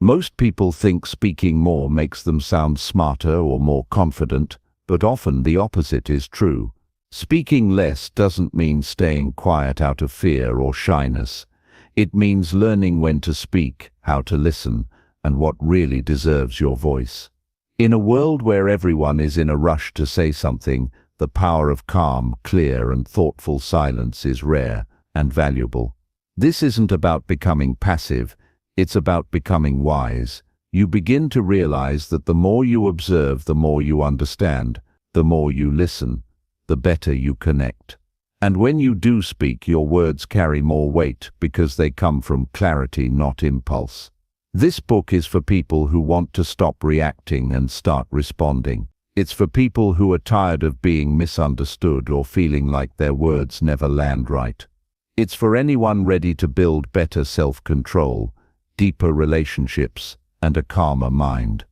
Most people think speaking more makes them sound smarter or more confident, but often the opposite is true. Speaking less doesn't mean staying quiet out of fear or shyness. It means learning when to speak, how to listen, and what really deserves your voice. In a world where everyone is in a rush to say something, the power of calm, clear, and thoughtful silence is rare and valuable. This isn't about becoming passive. It's about becoming wise. You begin to realize that the more you observe, the more you understand, the more you listen, the better you connect. And when you do speak, your words carry more weight because they come from clarity, not impulse. This book is for people who want to stop reacting and start responding. It's for people who are tired of being misunderstood or feeling like their words never land right. It's for anyone ready to build better self-control, deeper relationships, and a calmer mind.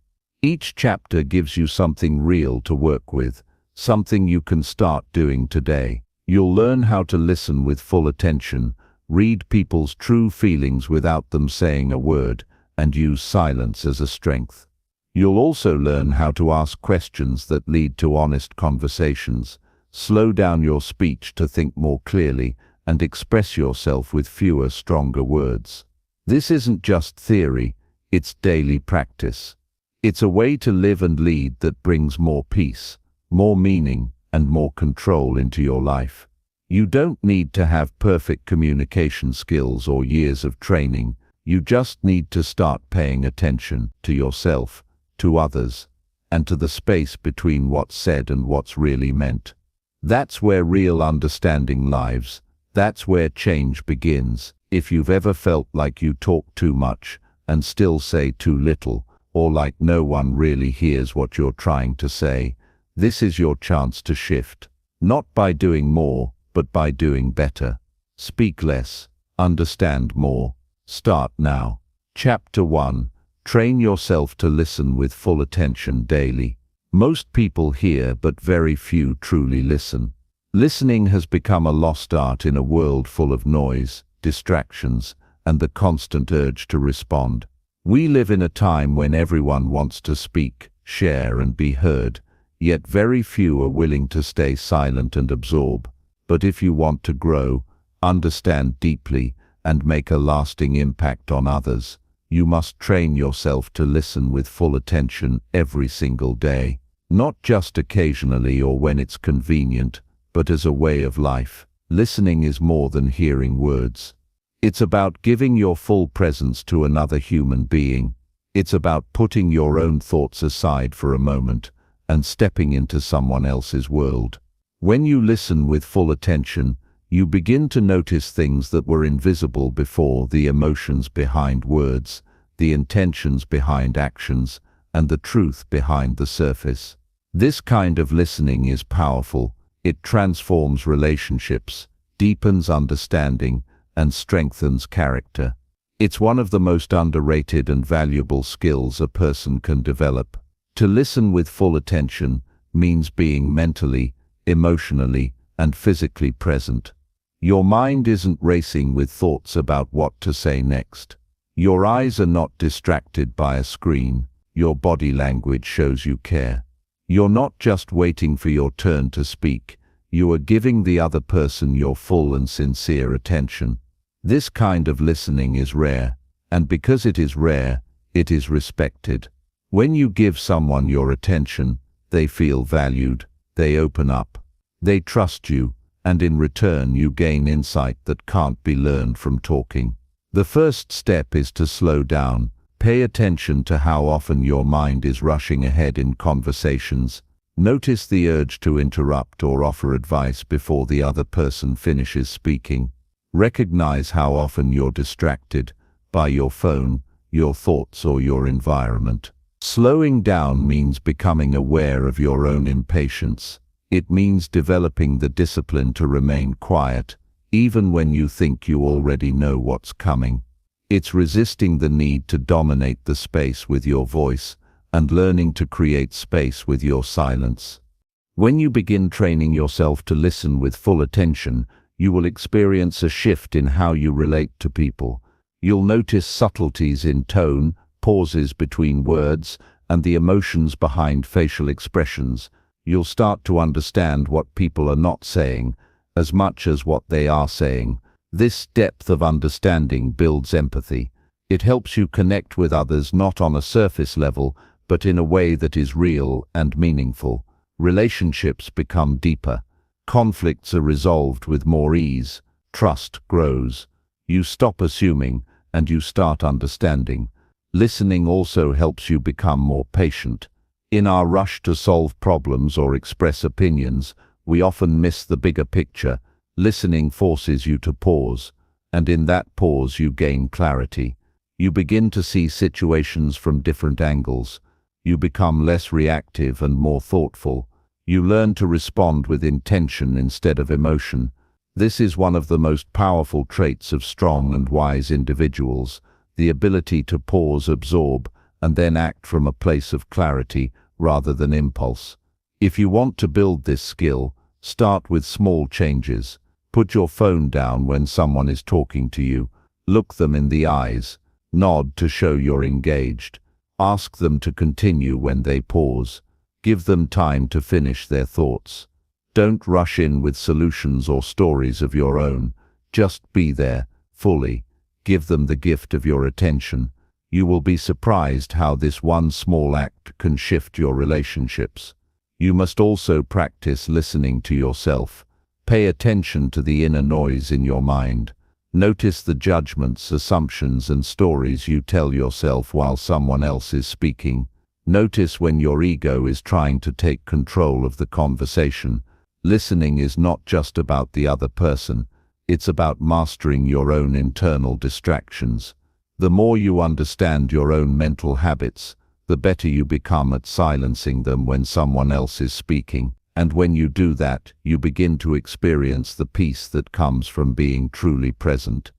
Each chapter gives you something real to work with, something you can start doing today. You'll learn how to listen with full attention, read people's true feelings without them saying a word, and use silence as a strength. You'll also learn how to ask questions that lead to honest conversations, slow down your speech to think more clearly, and express yourself with fewer, stronger words. This isn't just theory, it's daily practice. It's a way to live and lead that brings more peace, more meaning, and more control into your life. You don't need to have perfect communication skills or years of training. You just need to start paying attention to yourself, to others, and to the space between what's said and what's really meant. That's where real understanding lives. That's where change begins. If you've ever felt like you talk too much and still say too little, or like no one really hears what you're trying to say, this is your chance to shift. Not by doing more, but by doing better. Speak less, understand more. Start now. Chapter 1. Train yourself to listen with full attention daily. Most people hear, but very few truly listen. Listening has become a lost art in a world full of noise, distractions, and the constant urge to respond. We live in a time when everyone wants to speak, share, and be heard, yet very few are willing to stay silent and absorb. But if you want to grow, understand deeply, and make a lasting impact on others, you must train yourself to listen with full attention every single day. Not just occasionally or when it's convenient, but as a way of life. Listening is more than hearing words. It's about giving your full presence to another human being. It's about putting your own thoughts aside for a moment and stepping into someone else's world. When you listen with full attention, you begin to notice things that were invisible before: the emotions behind words, the intentions behind actions, and the truth behind the surface. This kind of listening is powerful. It transforms relationships, deepens understanding, and strengthens character. It's one of the most underrated and valuable skills a person can develop. To listen with full attention means being mentally, emotionally, and physically present. Your mind isn't racing with thoughts about what to say next. Your eyes are not distracted by a screen. Your body language shows you care. You're not just waiting for your turn to speak. You are giving the other person your full and sincere attention. This kind of listening is rare, and because it is rare, it is respected. When you give someone your attention, they feel valued, they open up, they trust you, and in return you gain insight that can't be learned from talking. The first step is to slow down. Pay attention to how often your mind is rushing ahead in conversations. Notice the urge to interrupt or offer advice before the other person finishes speaking. Recognize how often you're distracted by your phone, your thoughts, or your environment. Slowing down means becoming aware of your own impatience. It means developing the discipline to remain quiet, even when you think you already know what's coming. It's resisting the need to dominate the space with your voice and learning to create space with your silence. When you begin training yourself to listen with full attention, you will experience a shift in how you relate to people. You'll notice subtleties in tone, pauses between words, and the emotions behind facial expressions, you'll start to understand what people are not saying as much as what they are saying. This depth of understanding builds empathy. It helps you connect with others not on a surface level, but in a way that is real and meaningful. Relationships become deeper. Conflicts are resolved with more ease. Trust grows. You stop assuming and you start understanding. Listening also helps you become more patient. In our rush to solve problems or express opinions, we often miss the bigger picture. Listening forces you to pause, and in that pause you gain clarity. You begin to see situations from different angles. You become less reactive and more thoughtful. You learn to respond with intention instead of emotion. This is one of the most powerful traits of strong and wise individuals, the ability to pause, absorb, and then act from a place of clarity rather than impulse. If you want to build this skill, start with small changes. Put your phone down when someone is talking to you. Look them in the eyes. Nod to show you're engaged. Ask them to continue when they pause. Give them time to finish their thoughts. Don't rush in with solutions or stories of your own. Just be there, fully. Give them the gift of your attention. You will be surprised how this one small act can shift your relationships. You must also practice listening to yourself. Pay attention to the inner noise in your mind. Notice the judgments, assumptions, and stories you tell yourself while someone else is speaking. Notice when your ego is trying to take control of the conversation. Listening is not just about the other person. It's about mastering your own internal distractions. The more you understand your own mental habits, the better you become at silencing them when someone else is speaking. And when you do that, you begin to experience the peace that comes from being truly present.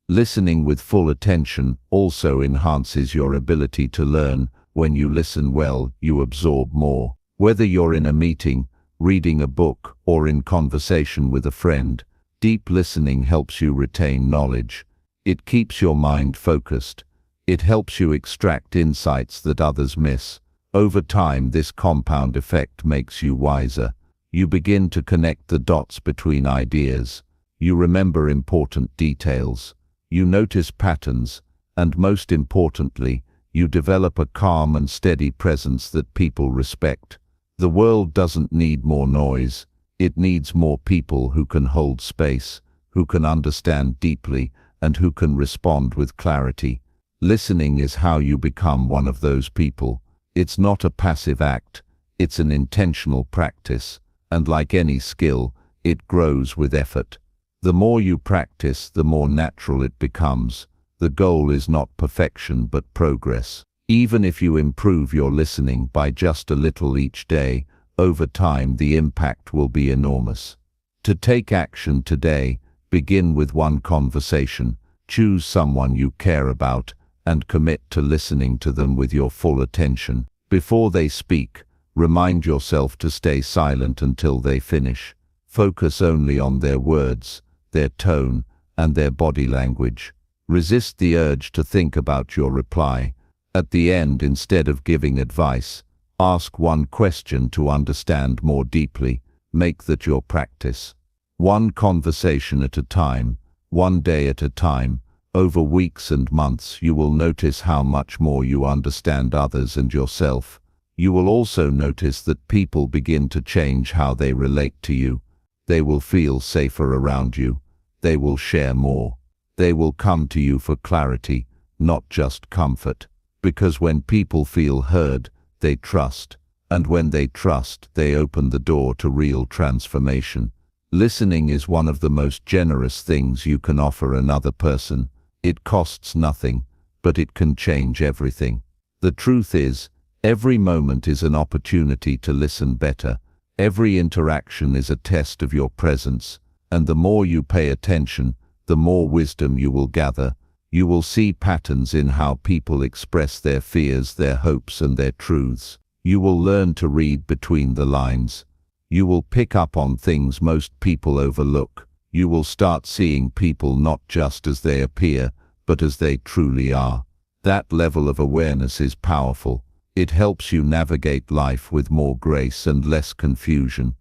Listening with full attention also enhances your ability to learn. When you listen well, you absorb more. Whether you're in a meeting, reading a book, or in conversation with a friend, deep listening helps you retain knowledge. It keeps your mind focused. It helps you extract insights that others miss. Over time, this compound effect makes you wiser. You begin to connect the dots between ideas. You remember important details. You notice patterns, and most importantly, you develop a calm and steady presence that people respect. The world doesn't need more noise. It needs more people who can hold space, who can understand deeply, and who can respond with clarity. Listening is how you become one of those people. It's not a passive act, it's an intentional practice, and like any skill, it grows with effort. The more you practice, the more natural it becomes. The goal is not perfection but progress. Even if you improve your listening by just a little each day, over time the impact will be enormous. To take action today, begin with one conversation, choose someone you care about, and commit to listening to them with your full attention. Before they speak, remind yourself to stay silent until they finish. Focus only on their words, their tone, and their body language. Resist the urge to think about your reply. At the end, instead of giving advice, ask one question to understand more deeply. Make that your practice. One conversation at a time, one day at a time. Over weeks and months, you will notice how much more you understand others and yourself. You will also notice that people begin to change how they relate to you. They will feel safer around you. They will share more. They will come to you for clarity, not just comfort. Because when people feel heard, they trust. And when they trust, they open the door to real transformation. Listening is one of the most generous things you can offer another person. It costs nothing, but it can change everything. The truth is, every moment is an opportunity to listen better. Every interaction is a test of your presence, and the more you pay attention, the more wisdom you will gather. You will see patterns in how people express their fears, their hopes, and their truths. You will learn to read between the lines. You will pick up on things most people overlook. You will start seeing people not just as they appear, but as they truly are. That level of awareness is powerful. It helps you navigate life with more grace and less confusion.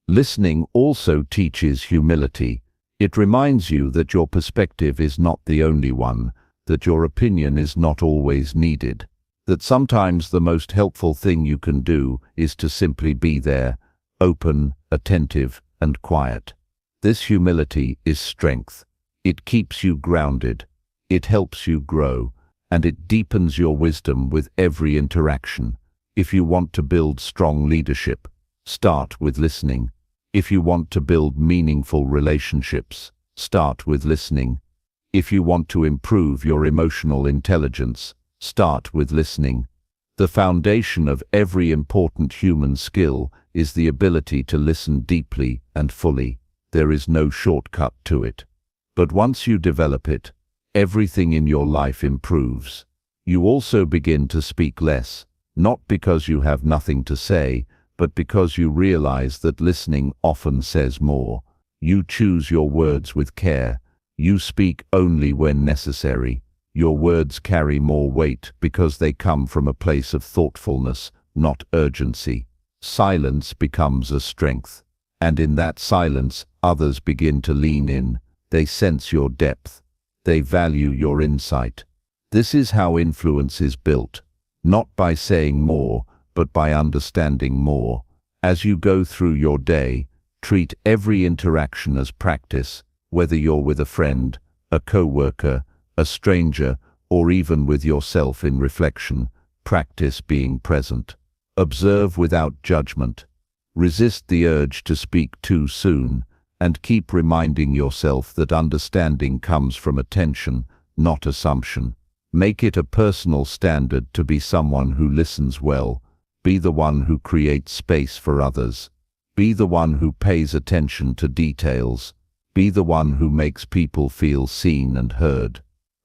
Listening also teaches humility. It reminds you that your perspective is not the only one, that your opinion is not always needed, that sometimes the most helpful thing you can do is to simply be there, open, attentive, and quiet. This humility is strength. It keeps you grounded. It helps you grow, and it deepens your wisdom with every interaction. If you want to build strong leadership, start with listening. If you want to build meaningful relationships, start with listening. If you want to improve your emotional intelligence, start with listening. The foundation of every important human skill is the ability to listen deeply and fully. There is no shortcut to it. But once you develop it, everything in your life improves. You also begin to speak less, not because you have nothing to say, but because you realize that listening often says more. You choose your words with care. You speak only when necessary. Your words carry more weight because they come from a place of thoughtfulness, not urgency. Silence becomes a strength, and in that silence, others begin to lean in. They sense your depth. They value your insight. This is how influence is built, not by saying more, but by understanding more. As you go through your day, treat every interaction as practice, whether you're with a friend, a co-worker, a stranger, or even with yourself in reflection. Practice being present. Observe without judgment. Resist the urge to speak too soon, and keep reminding yourself that understanding comes from attention, not assumption. Make it a personal standard to be someone who listens well. Be the one who creates space for others. Be the one who pays attention to details. Be the one who makes people feel seen and heard.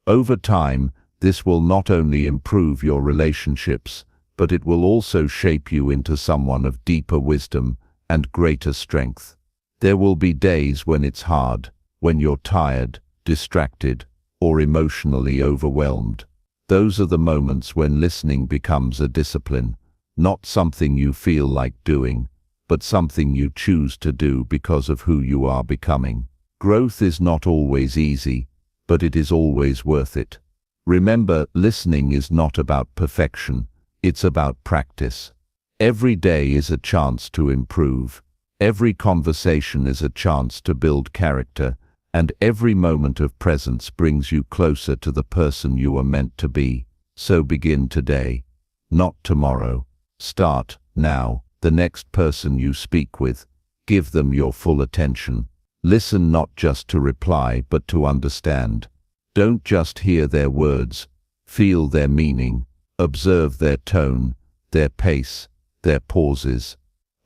Over time, this will not only improve your relationships, but it will also shape you into someone of deeper wisdom and greater strength. There will be days when it's hard, when you're tired, distracted, or emotionally overwhelmed. Those are the moments when listening becomes a discipline, not something you feel like doing, but something you choose to do because of who you are becoming. Growth is not always easy, but it is always worth it. Remember, listening is not about perfection, it's about practice. Every day is a chance to improve. Every conversation is a chance to build character, and every moment of presence brings you closer to the person you are meant to be. So begin today, not tomorrow. Start now. The next person you speak with, give them your full attention. Listen not just to reply, but to understand. Don't just hear their words, feel their meaning. Observe their tone, their pace, their pauses.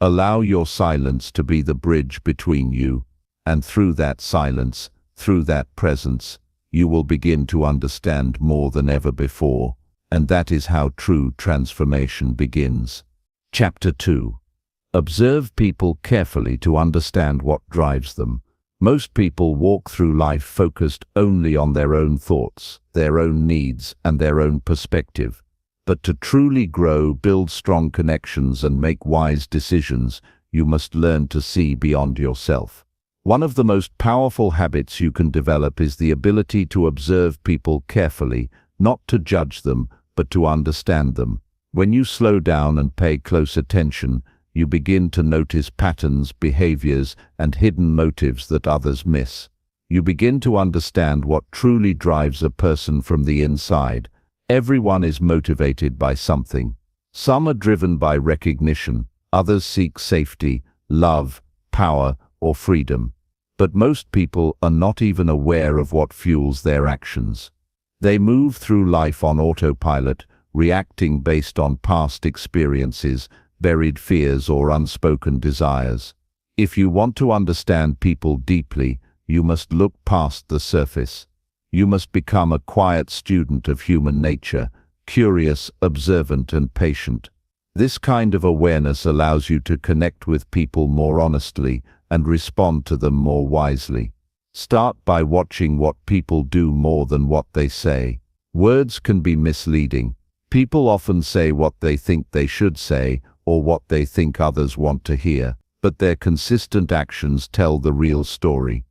Allow your silence to be the bridge between you, and through that silence, through that presence, you will begin to understand more than ever before, and that is how true transformation begins. Chapter 2. Observe people carefully to understand what drives them. Most people walk through life focused only on their own thoughts, their own needs, and their own perspective. But to truly grow, build strong connections, and make wise decisions, you must learn to see beyond yourself. One of the most powerful habits you can develop is the ability to observe people carefully, not to judge them, but to understand them. When you slow down and pay close attention, you begin to notice patterns, behaviors, and hidden motives that others miss. You begin to understand what truly drives a person from the inside. Everyone is motivated by something. Some are driven by recognition, others seek safety, love, power, or freedom. But most people are not even aware of what fuels their actions. They move through life on autopilot, reacting based on past experiences, buried fears, or unspoken desires. If you want to understand people deeply, you must look past the surface. You must become a quiet student of human nature, curious, observant, and patient. This kind of awareness allows you to connect with people more honestly and respond to them more wisely. Start by watching what people do more than what they say. Words can be misleading. People often say what they think they should say or what they think others want to hear, but their consistent actions tell the real story.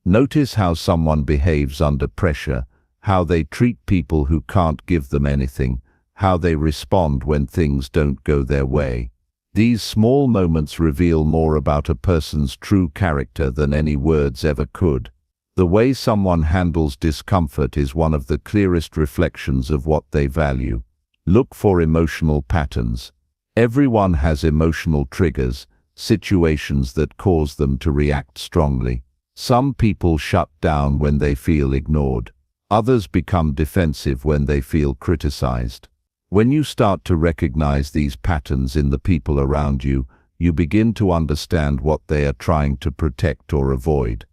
Notice how someone behaves under pressure, how they treat people who can't give them anything, how they respond when things don't go their way. These small moments reveal more about a person's true character than any words ever could. The way someone handles discomfort is one of the clearest reflections of what they value. Look for emotional patterns. Everyone has emotional triggers, situations that cause them to react strongly. Some people shut down when they feel ignored. Others become defensive when they feel criticized. When you start to recognize these patterns in the people around you, you begin to understand what they are trying to protect or avoid.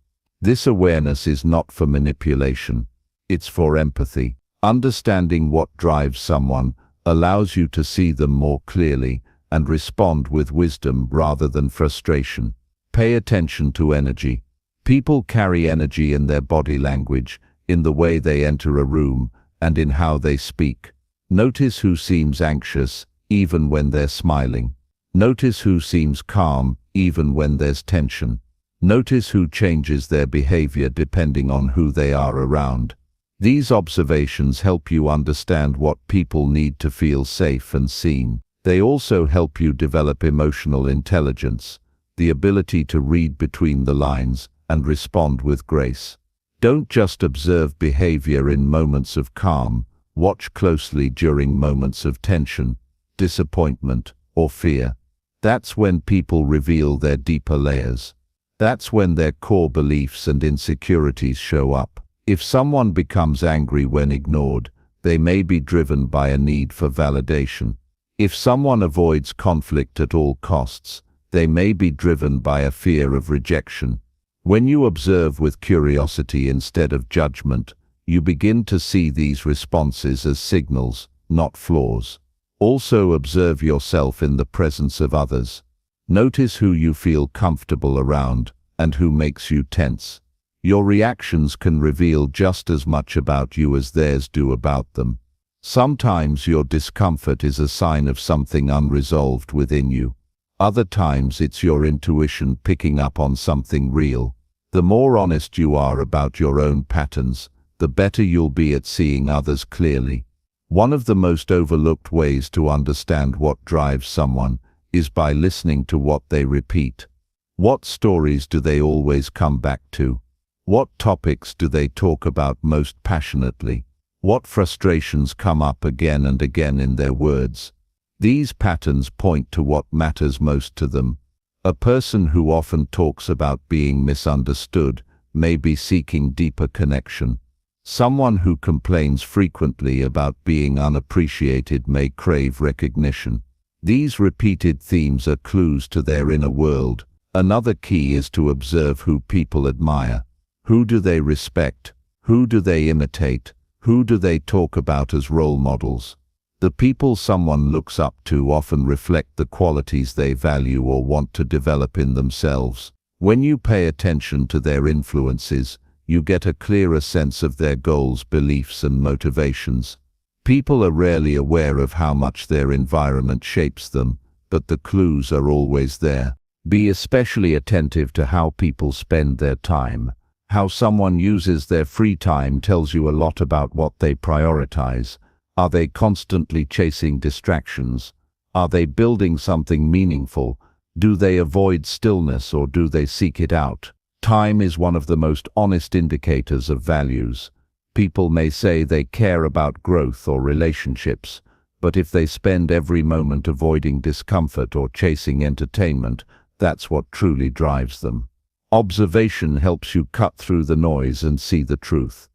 This awareness is not for manipulation. It's for empathy. Understanding what drives someone allows you to see them more clearly and respond with wisdom rather than frustration. Pay attention to energy. People carry energy in their body language, in the way they enter a room, and in how they speak. Notice who seems anxious, even when they're smiling. Notice who seems calm, even when there's tension. Notice who changes their behavior depending on who they are around. These observations help you understand what people need to feel safe and seen. They also help you develop emotional intelligence, the ability to read between the lines and respond with grace. Don't just observe behavior in moments of calm. Watch closely during moments of tension, disappointment, or fear. That's when people reveal their deeper layers. That's when their core beliefs and insecurities show up. If someone becomes angry when ignored, they may be driven by a need for validation. If someone avoids conflict at all costs, they may be driven by a fear of rejection. When you observe with curiosity instead of judgment, you begin to see these responses as signals, not flaws. Also observe yourself in the presence of others. Notice who you feel comfortable around and who makes you tense. Your reactions can reveal just as much about you as theirs do about them. Sometimes your discomfort is a sign of something unresolved within you. Other times it's your intuition picking up on something real. The more honest you are about your own patterns, the better you'll be at seeing others clearly. One of the most overlooked ways to understand what drives someone is by listening to what they repeat. What stories do they always come back to? What topics do they talk about most passionately? What frustrations come up again and again in their words? These patterns point to what matters most to them. A person who often talks about being misunderstood may be seeking deeper connection. Someone who complains frequently about being unappreciated may crave recognition. These repeated themes are clues to their inner world. Another key is to observe who people admire. Who do they respect? Who do they imitate? Who do they talk about as role models? The people someone looks up to often reflect the qualities they value or want to develop in themselves. When you pay attention to their influences, you get a clearer sense of their goals, beliefs, and motivations. People are rarely aware of how much their environment shapes them, but the clues are always there. Be especially attentive to how people spend their time. How someone uses their free time tells you a lot about what they prioritize. Are they constantly chasing distractions? Are they building something meaningful? Do they avoid stillness or do they seek it out? Time is one of the most honest indicators of values. People may say they care about growth or relationships, but if they spend every moment avoiding discomfort or chasing entertainment, that's what truly drives them. Observation helps you cut through the noise and see the truth.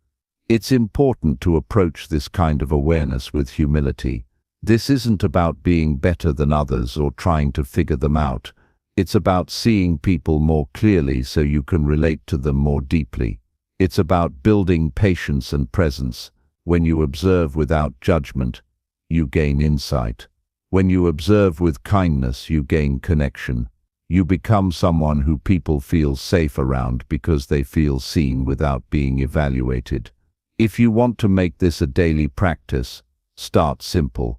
It's important to approach this kind of awareness with humility. This isn't about being better than others or trying to figure them out. It's about seeing people more clearly so you can relate to them more deeply. It's about building patience and presence. When you observe without judgment, you gain insight. When you observe with kindness, you gain connection. You become someone who people feel safe around because they feel seen without being evaluated. If you want to make this a daily practice, start simple.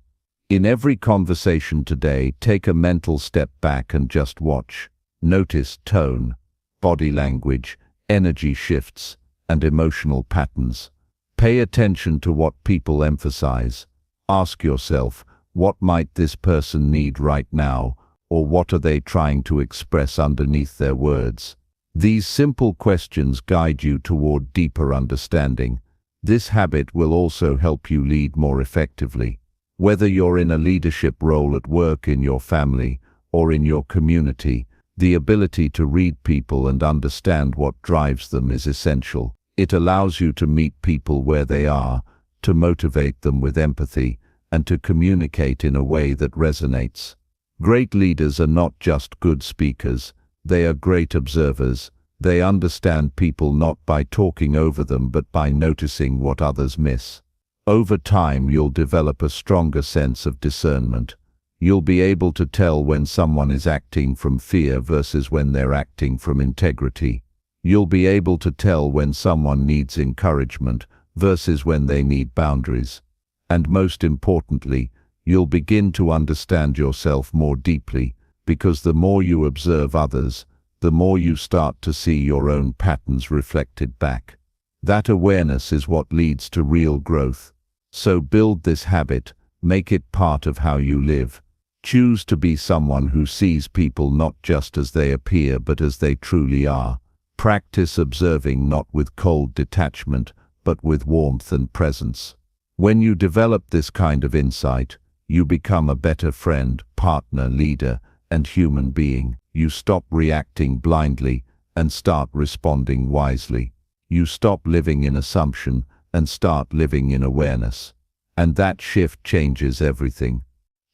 In every conversation today, take a mental step back and just watch. Notice tone, body language, energy shifts, and emotional patterns. Pay attention to what people emphasize. Ask yourself, what might this person need right now, or what are they trying to express underneath their words? These simple questions guide you toward deeper understanding. This habit will also help you lead more effectively. Whether you're in a leadership role at work, in your family, or in your community, the ability to read people and understand what drives them is essential. It allows you to meet people where they are, to motivate them with empathy, and to communicate in a way that resonates. Great leaders are not just good speakers, they are great observers. They understand people not by talking over them but by noticing what others miss. Over time, you'll develop a stronger sense of discernment. You'll be able to tell when someone is acting from fear versus when they're acting from integrity. You'll be able to tell when someone needs encouragement versus when they need boundaries. And most importantly, you'll begin to understand yourself more deeply, because the more you observe others, the more you start to see your own patterns reflected back. That awareness is what leads to real growth. So build this habit, make it part of how you live. Choose to be someone who sees people not just as they appear but as they truly are. Practice observing not with cold detachment, but with warmth and presence. When you develop this kind of insight, you become a better friend, partner, leader, and human being. You stop reacting blindly and start responding wisely. You stop living in assumption and start living in awareness. And that shift changes everything.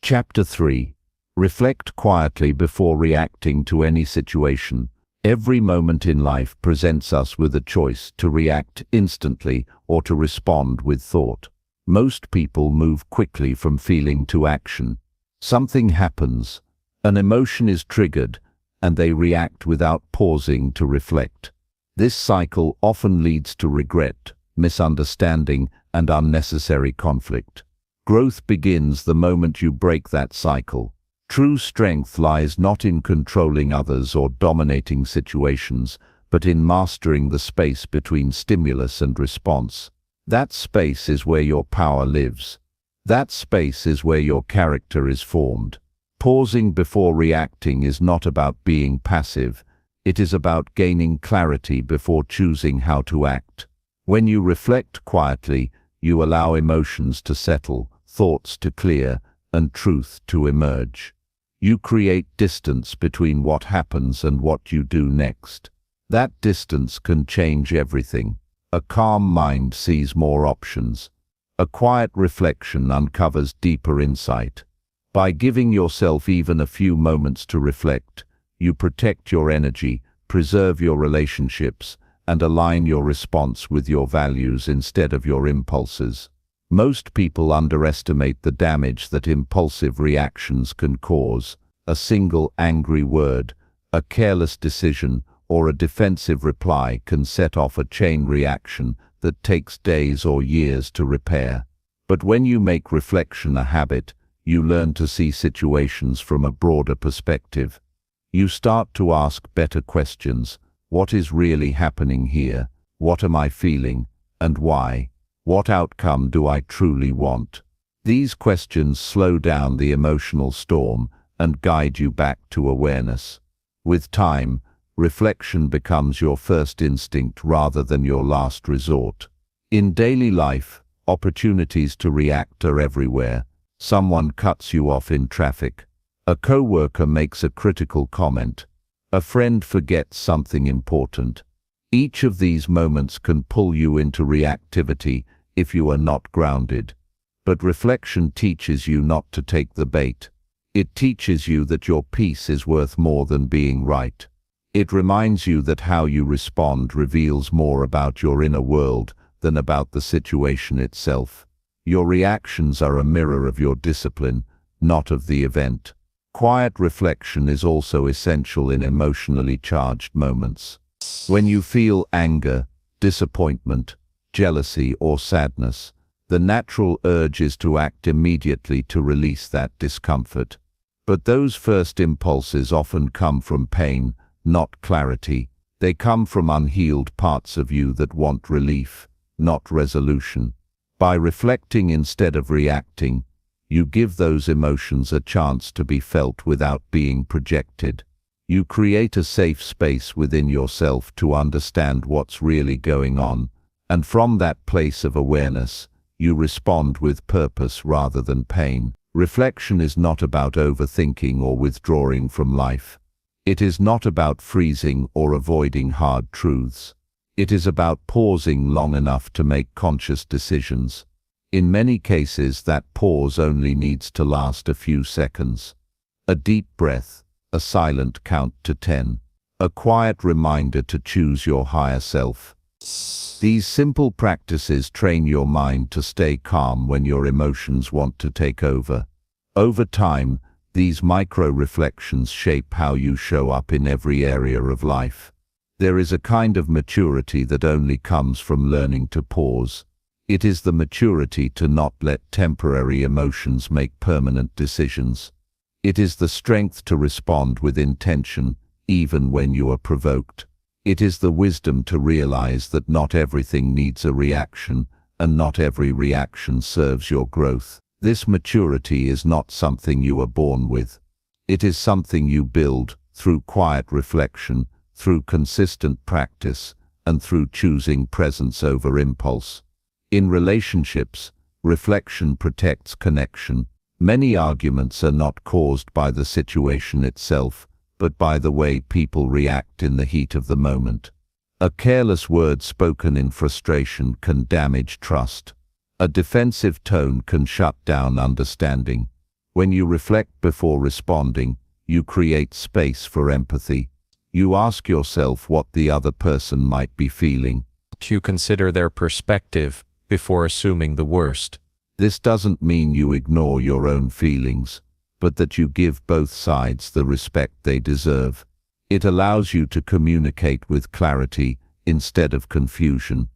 Chapter 3. Reflect quietly before reacting to any situation. Every moment in life presents us with a choice to react instantly or to respond with thought. Most people move quickly from feeling to action. Something happens, an emotion is triggered, and they react without pausing to reflect. This cycle often leads to regret, misunderstanding, and unnecessary conflict. Growth begins the moment you break that cycle. True strength lies not in controlling others or dominating situations, but in mastering the space between stimulus and response. That space is where your power lives. That space is where your character is formed. Pausing before reacting is not about being passive. It is about gaining clarity before choosing how to act. When you reflect quietly, you allow emotions to settle, thoughts to clear, and truth to emerge. You create distance between what happens and what you do next. That distance can change everything. A calm mind sees more options. A quiet reflection uncovers deeper insight. By giving yourself even a few moments to reflect, you protect your energy, preserve your relationships, and align your response with your values instead of your impulses. Most people underestimate the damage that impulsive reactions can cause. A single angry word, a careless decision, or a defensive reply can set off a chain reaction that takes days or years to repair. But when you make reflection a habit, you learn to see situations from a broader perspective. You start to ask better questions. What is really happening here? What am I feeling? And why? What outcome do I truly want? These questions slow down the emotional storm and guide you back to awareness. With time, reflection becomes your first instinct rather than your last resort. In daily life, opportunities to react are everywhere. Someone cuts you off in traffic. A coworker makes a critical comment. A friend forgets something important. Each of these moments can pull you into reactivity if you are not grounded. But reflection teaches you not to take the bait. It teaches you that your peace is worth more than being right. It reminds you that how you respond reveals more about your inner world than about the situation itself. Your reactions are a mirror of your discipline, not of the event. Quiet reflection is also essential in emotionally charged moments. When you feel anger, disappointment, jealousy, or sadness, the natural urge is to act immediately to release that discomfort. But those first impulses often come from pain, not clarity. They come from unhealed parts of you that want relief, not resolution. By reflecting instead of reacting, you give those emotions a chance to be felt without being projected. You create a safe space within yourself to understand what's really going on, and from that place of awareness, you respond with purpose rather than pain. Reflection is not about overthinking or withdrawing from life. It is not about freezing or avoiding hard truths. It is about pausing long enough to make conscious decisions. In many cases, that pause only needs to last a few seconds. A deep breath, a silent count to 10, a quiet reminder to choose your higher self. These simple practices train your mind to stay calm when your emotions want to take over. Over time, these micro-reflections shape how you show up in every area of life. There is a kind of maturity that only comes from learning to pause. It is the maturity to not let temporary emotions make permanent decisions. It is the strength to respond with intention, even when you are provoked. It is the wisdom to realize that not everything needs a reaction, and not every reaction serves your growth. This maturity is not something you are born with. It is something you build through quiet reflection, through consistent practice, and through choosing presence over impulse. In relationships, reflection protects connection. Many arguments are not caused by the situation itself, but by the way people react in the heat of the moment. A careless word spoken in frustration can damage trust. A defensive tone can shut down understanding. When you reflect before responding, you create space for empathy. You ask yourself what the other person might be feeling. You consider their perspective before assuming the worst. This doesn't mean you ignore your own feelings, but that you give both sides the respect they deserve. It allows you to communicate with clarity instead of confusion.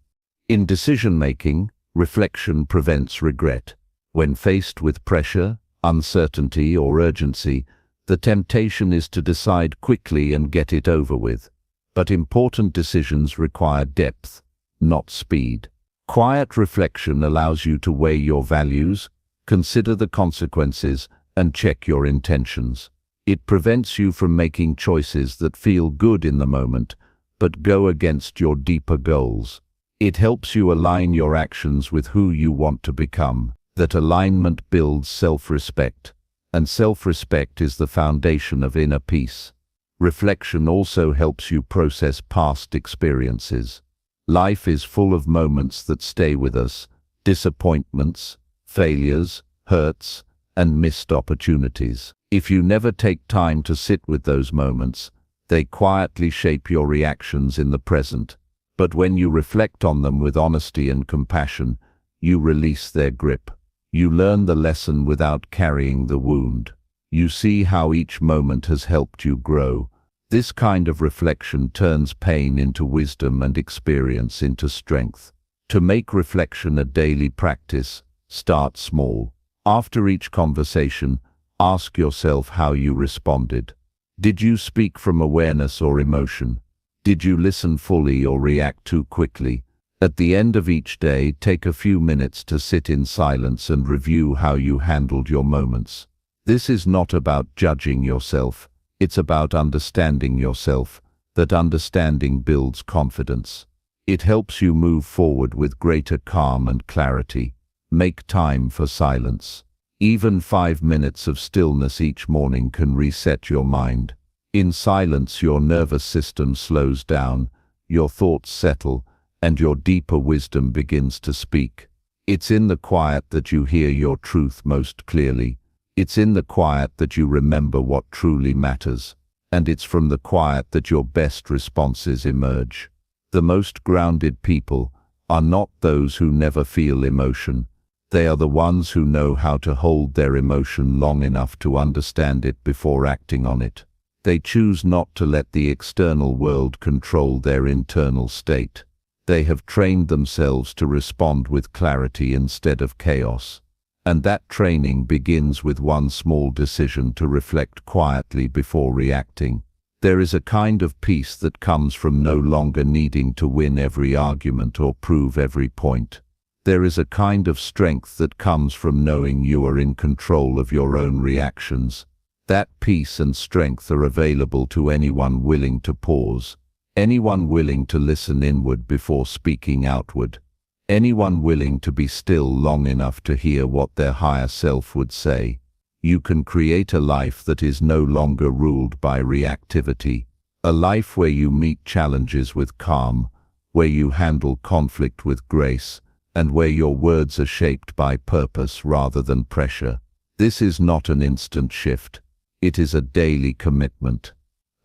In decision-making, reflection prevents regret. When faced with pressure, uncertainty, or urgency, the temptation is to decide quickly and get it over with. But important decisions require depth, not speed. Quiet reflection allows you to weigh your values, consider the consequences, and check your intentions. It prevents you from making choices that feel good in the moment, but go against your deeper goals. It helps you align your actions with who you want to become. That alignment builds self-respect, and self-respect is the foundation of inner peace. Reflection also helps you process past experiences. Life is full of moments that stay with us, disappointments, failures, hurts, and missed opportunities. If you never take time to sit with those moments, they quietly shape your reactions in the present. But when you reflect on them with honesty and compassion, you release their grip. You learn the lesson without carrying the wound. You see how each moment has helped you grow. This kind of reflection turns pain into wisdom and experience into strength. To make reflection a daily practice, start small. After each conversation, ask yourself how you responded. Did you speak from awareness or emotion? Did you listen fully or react too quickly? At the end of each day, take a few minutes to sit in silence and review how you handled your moments. This is not about judging yourself. It's about understanding yourself. That understanding builds confidence. It helps you move forward with greater calm and clarity. Make time for silence. Even 5 minutes of stillness each morning can reset your mind. In silence, your nervous system slows down, your thoughts settle, and your deeper wisdom begins to speak. It's in the quiet that you hear your truth most clearly. It's in the quiet that you remember what truly matters. And it's from the quiet that your best responses emerge. The most grounded people are not those who never feel emotion. They are the ones who know how to hold their emotion long enough to understand it before acting on it. They choose not to let the external world control their internal state. They have trained themselves to respond with clarity instead of chaos. And that training begins with one small decision to reflect quietly before reacting. There is a kind of peace that comes from no longer needing to win every argument or prove every point. There is a kind of strength that comes from knowing you are in control of your own reactions. That peace and strength are available to anyone willing to pause, anyone willing to listen inward before speaking outward, anyone willing to be still long enough to hear what their higher self would say. You can create a life that is no longer ruled by reactivity, a life where you meet challenges with calm, where you handle conflict with grace, and where your words are shaped by purpose rather than pressure. This is not an instant shift. It is a daily commitment,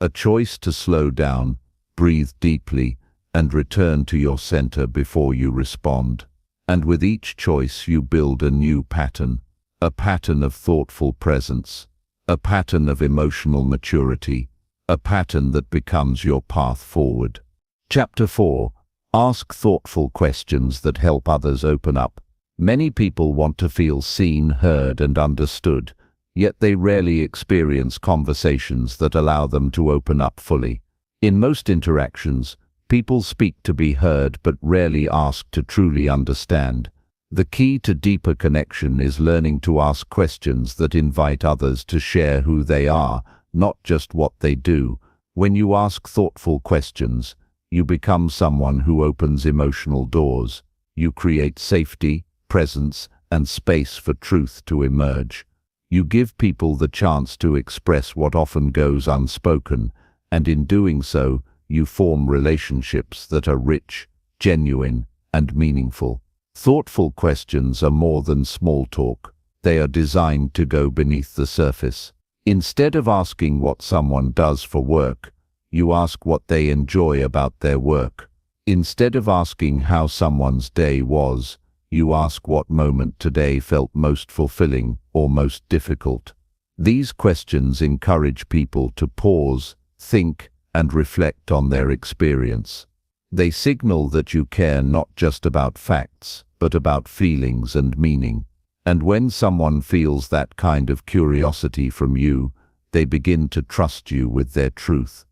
a choice to slow down, breathe deeply, and return to your center before you respond. And with each choice you build a new pattern, a pattern of thoughtful presence, a pattern of emotional maturity, a pattern that becomes your path forward. Chapter 4. Ask thoughtful questions that help others open up. Many people want to feel seen, heard, and understood, yet they rarely experience conversations that allow them to open up fully. In most interactions, people speak to be heard but rarely ask to truly understand. The key to deeper connection is learning to ask questions that invite others to share who they are, not just what they do. When you ask thoughtful questions, you become someone who opens emotional doors. You create safety, presence, and space for truth to emerge. You give people the chance to express what often goes unspoken, and in doing so, you form relationships that are rich, genuine, and meaningful. Thoughtful questions are more than small talk. They are designed to go beneath the surface. Instead of asking what someone does for work, you ask what they enjoy about their work. Instead of asking how someone's day was, you ask what moment today felt most fulfilling or most difficult. These questions encourage people to pause, think, and reflect on their experience. They signal that you care not just about facts, but about feelings and meaning. And when someone feels that kind of curiosity from you, they begin to trust you with their truth.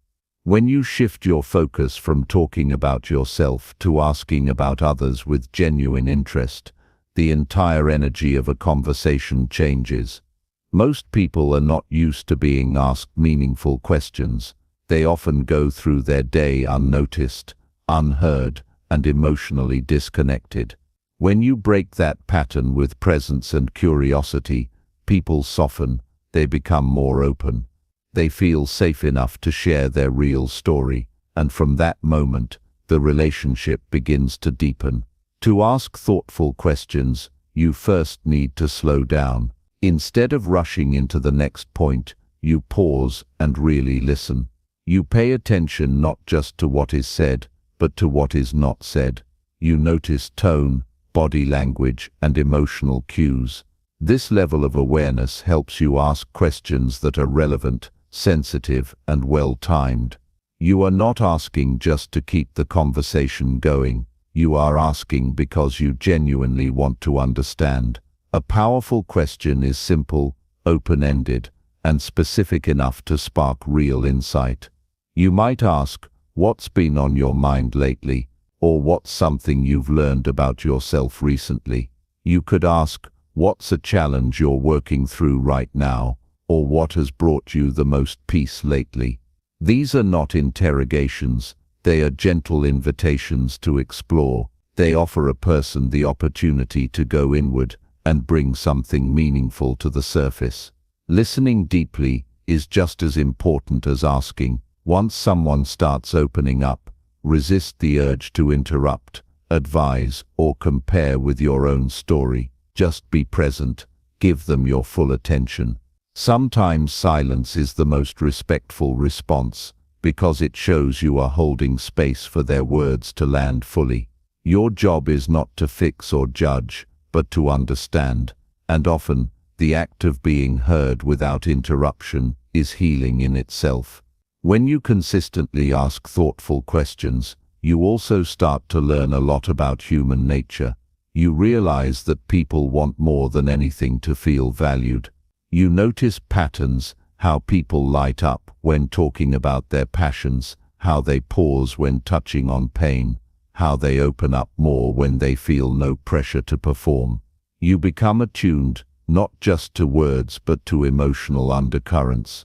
When you shift your focus from talking about yourself to asking about others with genuine interest, the entire energy of a conversation changes. Most people are not used to being asked meaningful questions. They often go through their day unnoticed, unheard, and emotionally disconnected. When you break that pattern with presence and curiosity, people soften, they become more open. They feel safe enough to share their real story, and from that moment, the relationship begins to deepen. To ask thoughtful questions, you first need to slow down. Instead of rushing into the next point, you pause and really listen. You pay attention not just to what is said, but to what is not said. You notice tone, body language, and emotional cues. This level of awareness helps you ask questions that are relevant, sensitive, and well-timed. You are not asking just to keep the conversation going. You are asking because you genuinely want to understand. A powerful question is simple, open-ended, and specific enough to spark real insight. You might ask, "What's been on your mind lately?" or "What's something you've learned about yourself recently?" You could ask, "What's a challenge you're working through right now?" or "What has brought you the most peace lately?" These are not interrogations. They are gentle invitations to explore. They offer a person the opportunity to go inward and bring something meaningful to the surface. Listening deeply is just as important as asking. Once someone starts opening up, resist the urge to interrupt, advise, or compare with your own story. Just be present. Give them your full attention. Sometimes silence is the most respectful response, because it shows you are holding space for their words to land fully. Your job is not to fix or judge, but to understand, and often, the act of being heard without interruption is healing in itself. When you consistently ask thoughtful questions, you also start to learn a lot about human nature. You realize that people want more than anything to feel valued. You notice patterns, how people light up when talking about their passions, how they pause when touching on pain, how they open up more when they feel no pressure to perform. You become attuned, not just to words but to emotional undercurrents.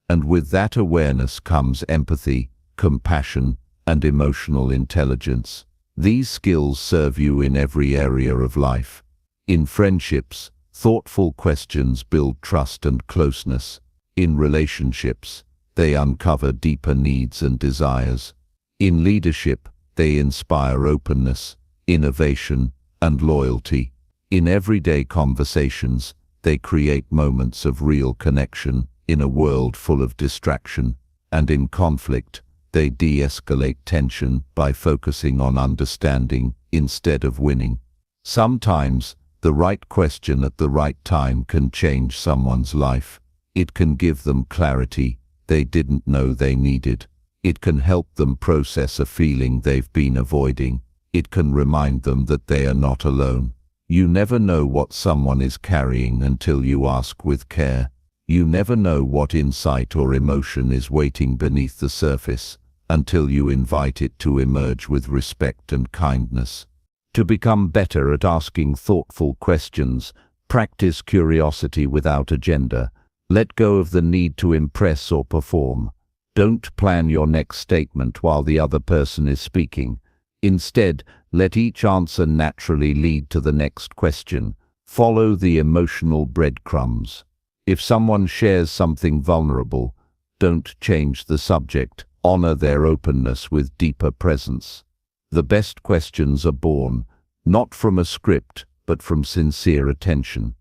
And with that awareness comes empathy, compassion, and emotional intelligence. These skills serve you in every area of life. In friendships, thoughtful questions build trust and closeness. In relationships, they uncover deeper needs and desires. In leadership, they inspire openness, innovation, and loyalty. In everyday conversations, they create moments of real connection in a world full of distraction. And in conflict, they de-escalate tension by focusing on understanding instead of winning. Sometimes, the right question at the right time can change someone's life. It can give them clarity they didn't know they needed. It can help them process a feeling they've been avoiding. It can remind them that they are not alone. You never know what someone is carrying until you ask with care. You never know what insight or emotion is waiting beneath the surface until you invite it to emerge with respect and kindness. To become better at asking thoughtful questions, practice curiosity without agenda. Let go of the need to impress or perform. Don't plan your next statement while the other person is speaking. Instead, let each answer naturally lead to the next question. Follow the emotional breadcrumbs. If someone shares something vulnerable, don't change the subject. Honor their openness with deeper presence. The best questions are born, not from a script, but from sincere attention.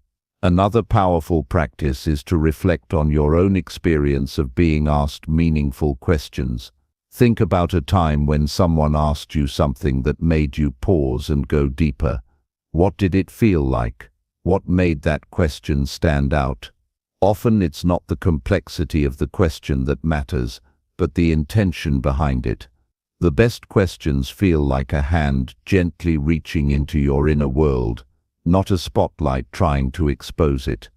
Another powerful practice is to reflect on your own experience of being asked meaningful questions. Think about a time when someone asked you something that made you pause and go deeper. What did it feel like? What made that question stand out? Often it's not the complexity of the question that matters, but the intention behind it. The best questions feel like a hand gently reaching into your inner world, not a spotlight trying to expose it.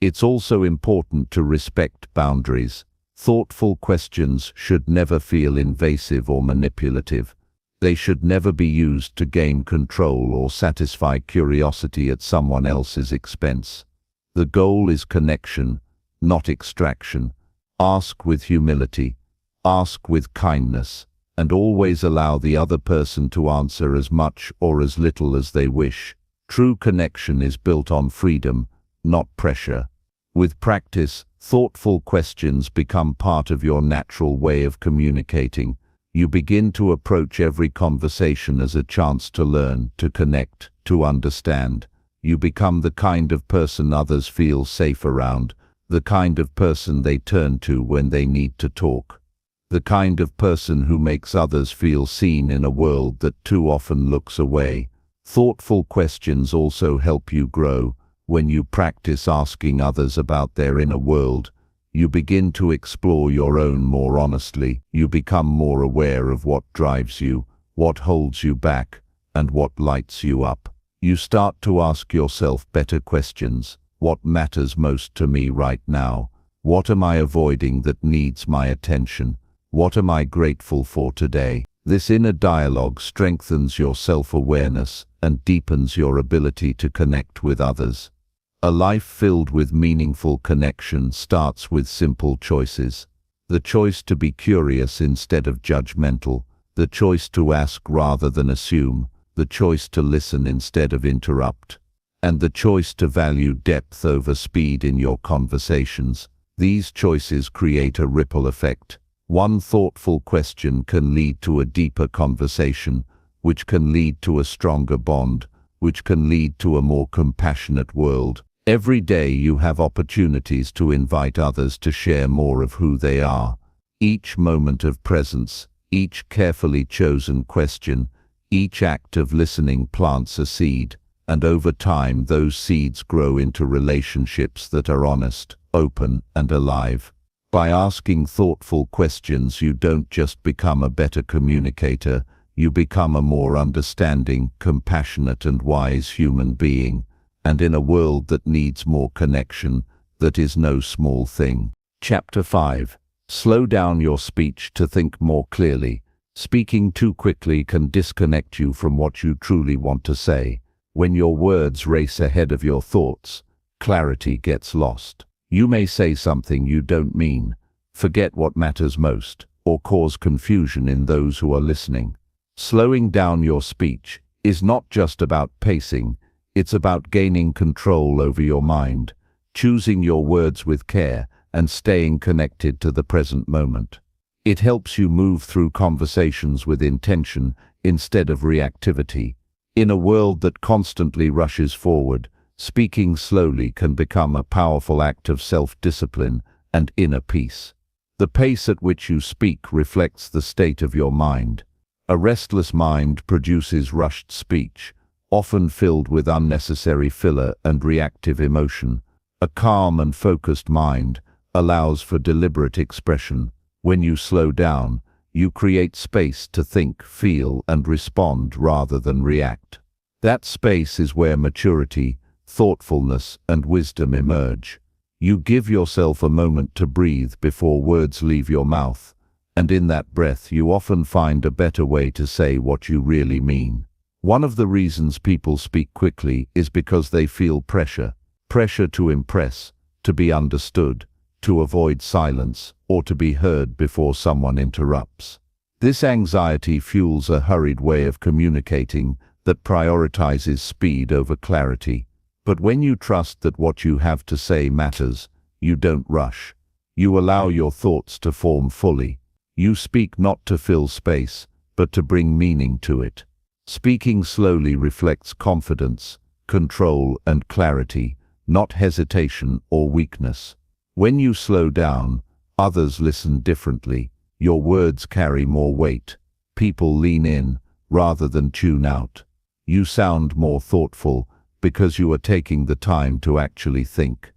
It's also important to respect boundaries. Thoughtful questions should never feel invasive or manipulative. They should never be used to gain control or satisfy curiosity at someone else's expense. The goal is connection, not extraction. Ask with humility, ask with kindness, and always allow the other person to answer as much or as little as they wish. True connection is built on freedom, not pressure. With practice, thoughtful questions become part of your natural way of communicating. You begin to approach every conversation as a chance to learn, to connect, to understand. You become the kind of person others feel safe around, the kind of person they turn to when they need to talk, the kind of person who makes others feel seen in a world that too often looks away. Thoughtful questions also help you grow. When you practice asking others about their inner world, you begin to explore your own more honestly. You become more aware of what drives you, what holds you back, and what lights you up. You start to ask yourself better questions. What matters most to me right now? What am I avoiding that needs my attention? What am I grateful for today? This inner dialogue strengthens your self-awareness and deepens your ability to connect with others. A life filled with meaningful connection starts with simple choices. The choice to be curious instead of judgmental, the choice to ask rather than assume, the choice to listen instead of interrupt, and the choice to value depth over speed in your conversations. These choices create a ripple effect. One thoughtful question can lead to a deeper conversation, which can lead to a stronger bond, which can lead to a more compassionate world. Every day you have opportunities to invite others to share more of who they are. Each moment of presence, each carefully chosen question, each act of listening plants a seed, and over time those seeds grow into relationships that are honest, open, and alive. By asking thoughtful questions, you don't just become a better communicator, you become a more understanding, compassionate and wise human being, and in a world that needs more connection, that is no small thing. Chapter 5. Slow down your speech to think more clearly. Speaking too quickly can disconnect you from what you truly want to say. When your words race ahead of your thoughts, clarity gets lost. You may say something you don't mean, forget what matters most, or cause confusion in those who are listening. Slowing down your speech is not just about pacing, it's about gaining control over your mind, choosing your words with care, and staying connected to the present moment. It helps you move through conversations with intention instead of reactivity. In a world that constantly rushes forward, speaking slowly can become a powerful act of self-discipline and inner peace. The pace at which you speak reflects the state of your mind. A restless mind produces rushed speech, often filled with unnecessary filler and reactive emotion. A calm and focused mind allows for deliberate expression. When you slow down, you create space to think, feel, and respond rather than react. That space is where maturity, thoughtfulness, and wisdom emerge. You give yourself a moment to breathe before words leave your mouth, and in that breath you often find a better way to say what you really mean. One of the reasons people speak quickly is because they feel pressure to impress, to be understood, to avoid silence, or to be heard before someone interrupts. This anxiety fuels a hurried way of communicating that prioritizes speed over clarity. But when you trust that what you have to say matters, you don't rush. You allow your thoughts to form fully. You speak not to fill space, but to bring meaning to it. Speaking slowly reflects confidence, control, and clarity, not hesitation or weakness. When you slow down, others listen differently. Your words carry more weight. People lean in rather than tune out. You sound more thoughtful because you are taking the time to actually think.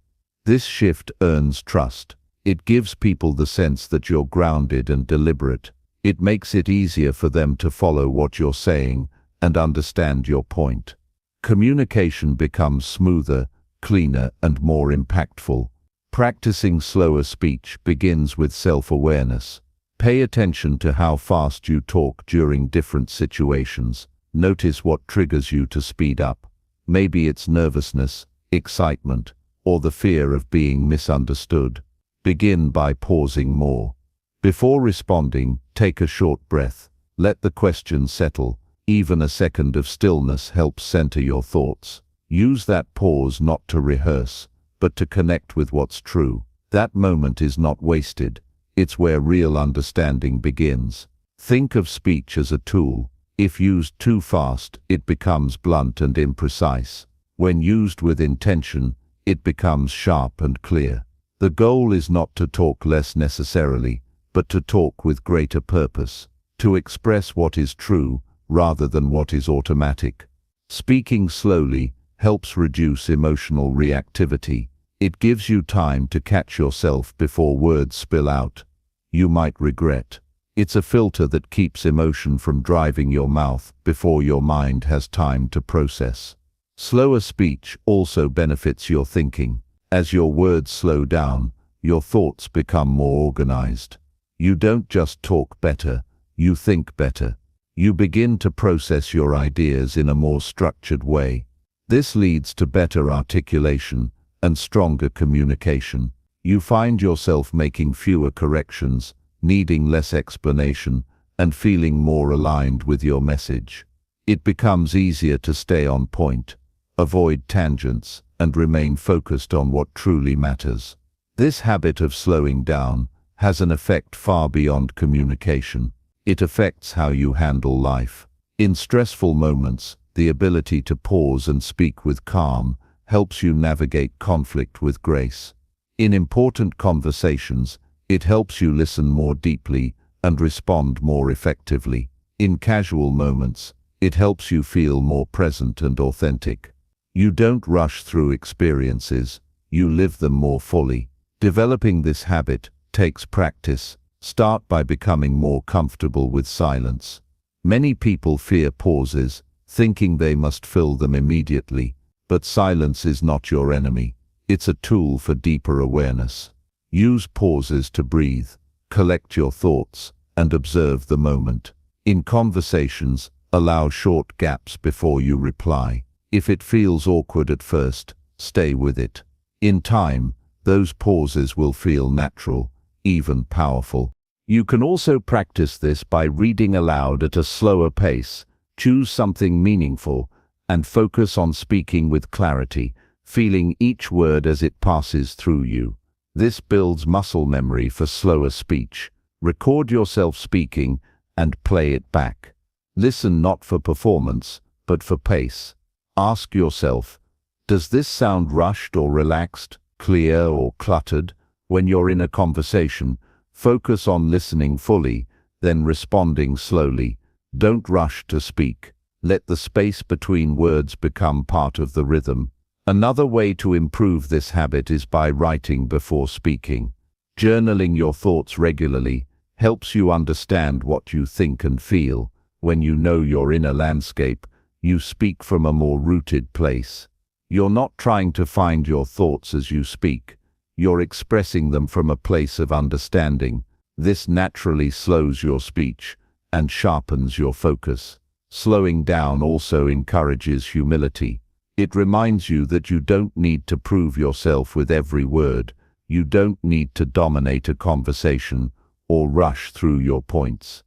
This shift earns trust. It gives people the sense that you're grounded and deliberate. It makes it easier for them to follow what you're saying and understand your point. Communication becomes smoother, cleaner, and more impactful. Practicing slower speech begins with self-awareness. Pay attention to how fast you talk during different situations. Notice what triggers you to speed up. Maybe it's nervousness, excitement, or the fear of being misunderstood. Begin by pausing more. Before responding, take a short breath. Let the question settle. Even a second of stillness helps center your thoughts. Use that pause not to rehearse, but to connect with what's true. That moment is not wasted. It's where real understanding begins. Think of speech as a tool. If used too fast, it becomes blunt and imprecise. When used with intention, it becomes sharp and clear. The goal is not to talk less necessarily, but to talk with greater purpose, to express what is true rather than what is automatic. Speaking slowly helps reduce emotional reactivity. It gives you time to catch yourself before words spill out. You might regret. It's a filter that keeps emotion from driving your mouth before your mind has time to process. Slower speech also benefits your thinking. As your words slow down, your thoughts become more organized. You don't just talk better, you think better. You begin to process your ideas in a more structured way. This leads to better articulation and stronger communication. You find yourself making fewer corrections, needing less explanation, and feeling more aligned with your message. It becomes easier to stay on point, avoid tangents, and remain focused on what truly matters. This habit of slowing down has an effect far beyond communication. It affects how you handle life. In stressful moments, the ability to pause and speak with calm helps you navigate conflict with grace. In important conversations, it helps you listen more deeply and respond more effectively. In casual moments, it helps you feel more present and authentic. You don't rush through experiences, you live them more fully. Developing this habit takes practice. Start by becoming more comfortable with silence. Many people fear pauses, thinking they must fill them immediately. But silence is not your enemy. It's a tool for deeper awareness. Use pauses to breathe, collect your thoughts, and observe the moment. In conversations, allow short gaps before you reply. If it feels awkward at first, stay with it. In time, those pauses will feel natural, even powerful. You can also practice this by reading aloud at a slower pace. Choose something meaningful and focus on speaking with clarity, feeling each word as it passes through you. This builds muscle memory for slower speech. Record yourself speaking and play it back. Listen not for performance, but for pace. Ask yourself, does this sound rushed or relaxed, clear or cluttered? When you're in a conversation, focus on listening fully, then responding slowly. Don't rush to speak. Let the space between words become part of the rhythm. Another way to improve this habit is by writing before speaking. Journaling your thoughts regularly helps you understand what you think and feel. When you know your inner landscape, you speak from a more rooted place. You're not trying to find your thoughts as you speak. You're expressing them from a place of understanding. This naturally slows your speech and sharpens your focus. Slowing down also encourages humility. It reminds you that you don't need to prove yourself with every word. You don't need to dominate a conversation or rush through your points.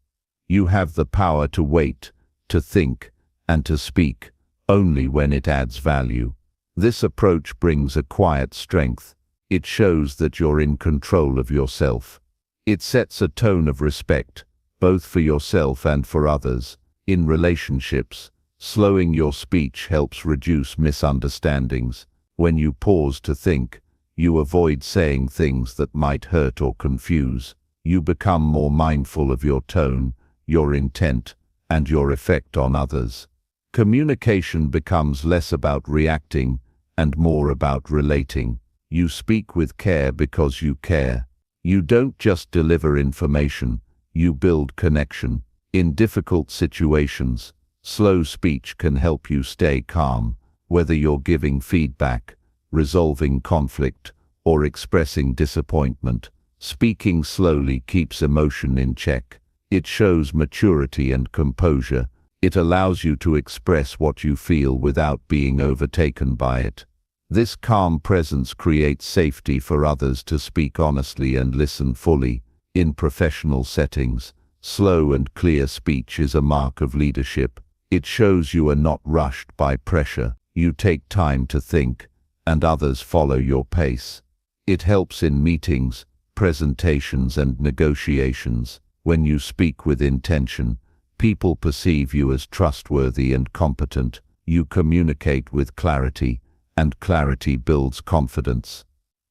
You have the power to wait, to think, and to speak only when it adds value. This approach brings a quiet strength. It shows that you're in control of yourself. It sets a tone of respect, both for yourself and for others. In relationships, slowing your speech helps reduce misunderstandings. When you pause to think, you avoid saying things that might hurt or confuse. You become more mindful of your tone, your intent, and your effect on others. Communication becomes less about reacting and more about relating. You speak with care because you care. You don't just deliver information, you build connection. In difficult situations, slow speech can help you stay calm, whether you're giving feedback, resolving conflict, or expressing disappointment. Speaking slowly keeps emotion in check. It shows maturity and composure. It allows you to express what you feel without being overtaken by it. This calm presence creates safety for others to speak honestly and listen fully. In professional settings, slow and clear speech is a mark of leadership. It shows you are not rushed by pressure. You take time to think, and others follow your pace. It helps in meetings, presentations, and negotiations. When you speak with intention, people perceive you as trustworthy and competent. You communicate with clarity, and clarity builds confidence.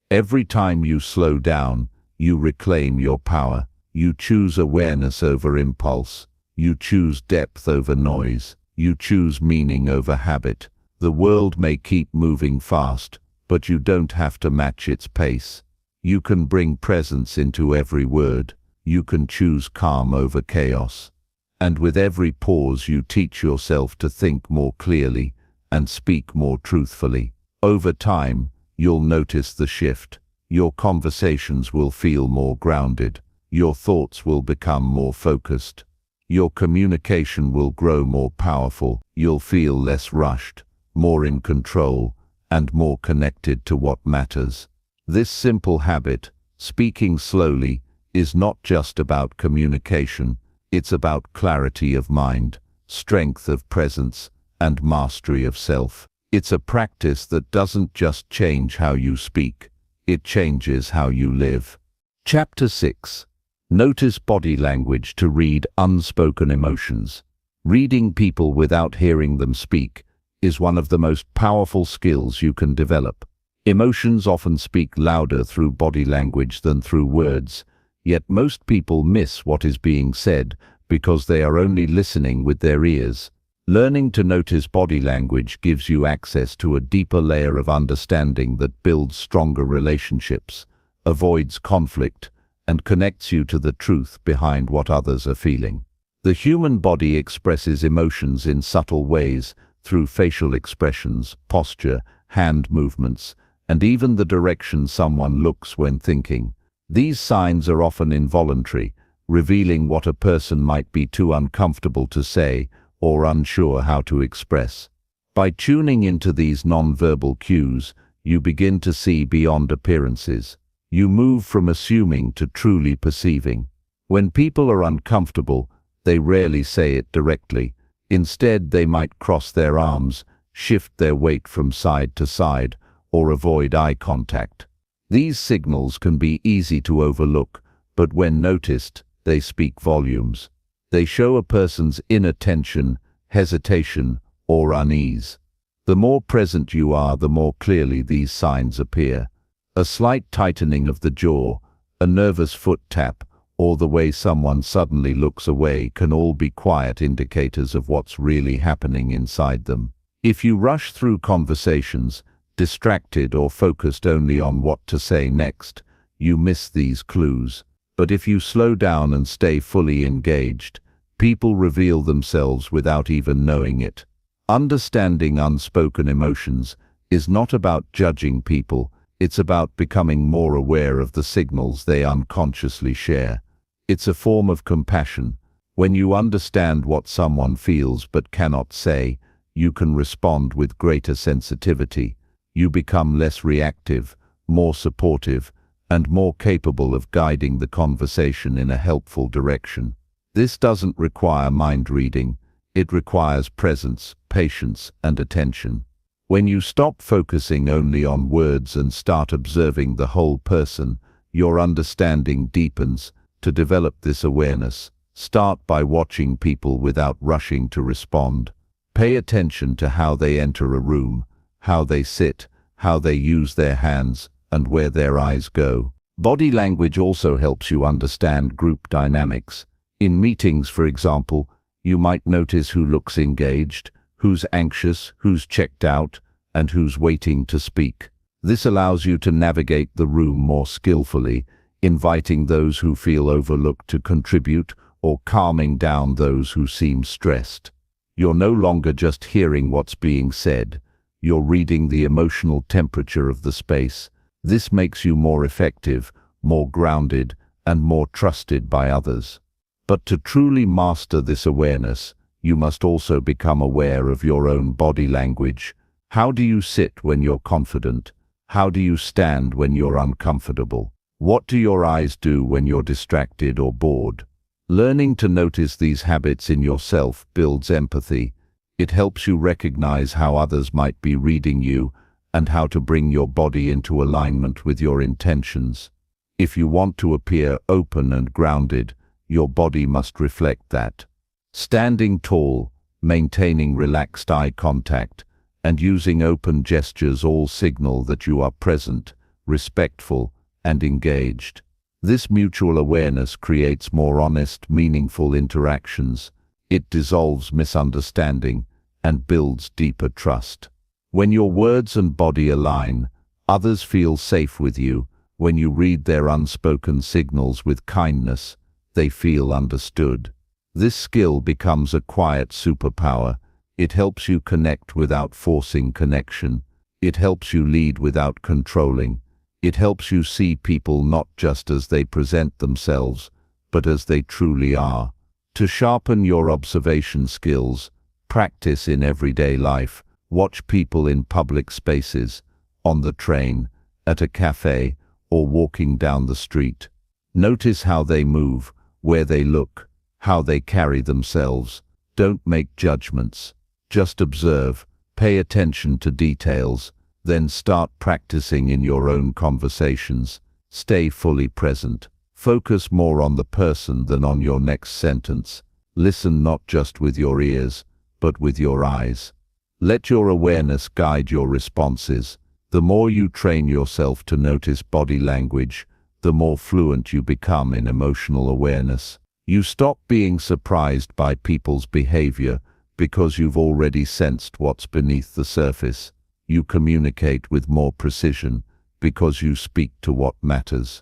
Every time you slow down, you reclaim your power. You choose awareness over impulse. You choose depth over noise. You choose meaning over habit. The world may keep moving fast, but you don't have to match its pace. You can bring presence into every word. You can choose calm over chaos. And with every pause you teach yourself to think more clearly and speak more truthfully. Over time, you'll notice the shift. Your conversations will feel more grounded. Your thoughts will become more focused. Your communication will grow more powerful. You'll feel less rushed, more in control, and more connected to what matters. This simple habit, speaking slowly, is not just about communication. It's about clarity of mind, strength of presence, and mastery of self. It's a practice that doesn't just change how you speak, it changes how you live. Chapter 6. Notice body language to read unspoken emotions. Reading people without hearing them speak is one of the most powerful skills you can develop. Emotions often speak louder through body language than through words, yet most people miss what is being said because they are only listening with their ears. Learning to notice body language gives you access to a deeper layer of understanding that builds stronger relationships, avoids conflict, and connects you to the truth behind what others are feeling. The human body expresses emotions in subtle ways through facial expressions, posture, hand movements, and even the direction someone looks when thinking. These signs are often involuntary, revealing what a person might be too uncomfortable to say or unsure how to express. By tuning into these nonverbal cues, you begin to see beyond appearances. You move from assuming to truly perceiving. When people are uncomfortable, they rarely say it directly. Instead, they might cross their arms, shift their weight from side to side, or avoid eye contact. These signals can be easy to overlook, but when noticed, they speak volumes. They show a person's inattention, hesitation, or unease. The more present you are, the more clearly these signs appear. A slight tightening of the jaw, a nervous foot tap, or the way someone suddenly looks away can all be quiet indicators of what's really happening inside them. If you rush through conversations, distracted or focused only on what to say next, you miss these clues. But if you slow down and stay fully engaged, people reveal themselves without even knowing it. Understanding unspoken emotions is not about judging people, it's about becoming more aware of the signals they unconsciously share. It's a form of compassion. When you understand what someone feels but cannot say, you can respond with greater sensitivity. You become less reactive, more supportive, and more capable of guiding the conversation in a helpful direction. This doesn't require mind reading. It requires presence, patience, and attention. When you stop focusing only on words and start observing the whole person, your understanding deepens. To develop this awareness, start by watching people without rushing to respond. Pay attention to how they enter a room, how they sit, how they use their hands, and where their eyes go. Body language also helps you understand group dynamics. In meetings, for example, you might notice who looks engaged, who's anxious, who's checked out, and who's waiting to speak. This allows you to navigate the room more skillfully, inviting those who feel overlooked to contribute or calming down those who seem stressed. You're no longer just hearing what's being said, you're reading the emotional temperature of the space. This makes you more effective, more grounded, and more trusted by others. But to truly master this awareness, you must also become aware of your own body language. How do you sit when you're confident? How do you stand when you're uncomfortable? What do your eyes do when you're distracted or bored? Learning to notice these habits in yourself builds empathy. It helps you recognize how others might be reading you and how to bring your body into alignment with your intentions. If you want to appear open and grounded, your body must reflect that. Standing tall, maintaining relaxed eye contact, and using open gestures all signal that you are present, respectful, and engaged. This mutual awareness creates more honest, meaningful interactions. It dissolves misunderstanding and builds deeper trust. When your words and body align, others feel safe with you. When you read their unspoken signals with kindness, they feel understood. This skill becomes a quiet superpower. It helps you connect without forcing connection. It helps you lead without controlling. It helps you see people not just as they present themselves, but as they truly are. To sharpen your observation skills, practice in everyday life. Watch people in public spaces, on the train, at a cafe, or walking down the street. Notice how they move, where they look, how they carry themselves. Don't make judgments. Just observe, pay attention to details, then start practicing in your own conversations. Stay fully present. Focus more on the person than on your next sentence. Listen not just with your ears, but with your eyes. Let your awareness guide your responses. The more you train yourself to notice body language, the more fluent you become in emotional awareness. You stop being surprised by people's behavior because you've already sensed what's beneath the surface. You communicate with more precision because you speak to what matters.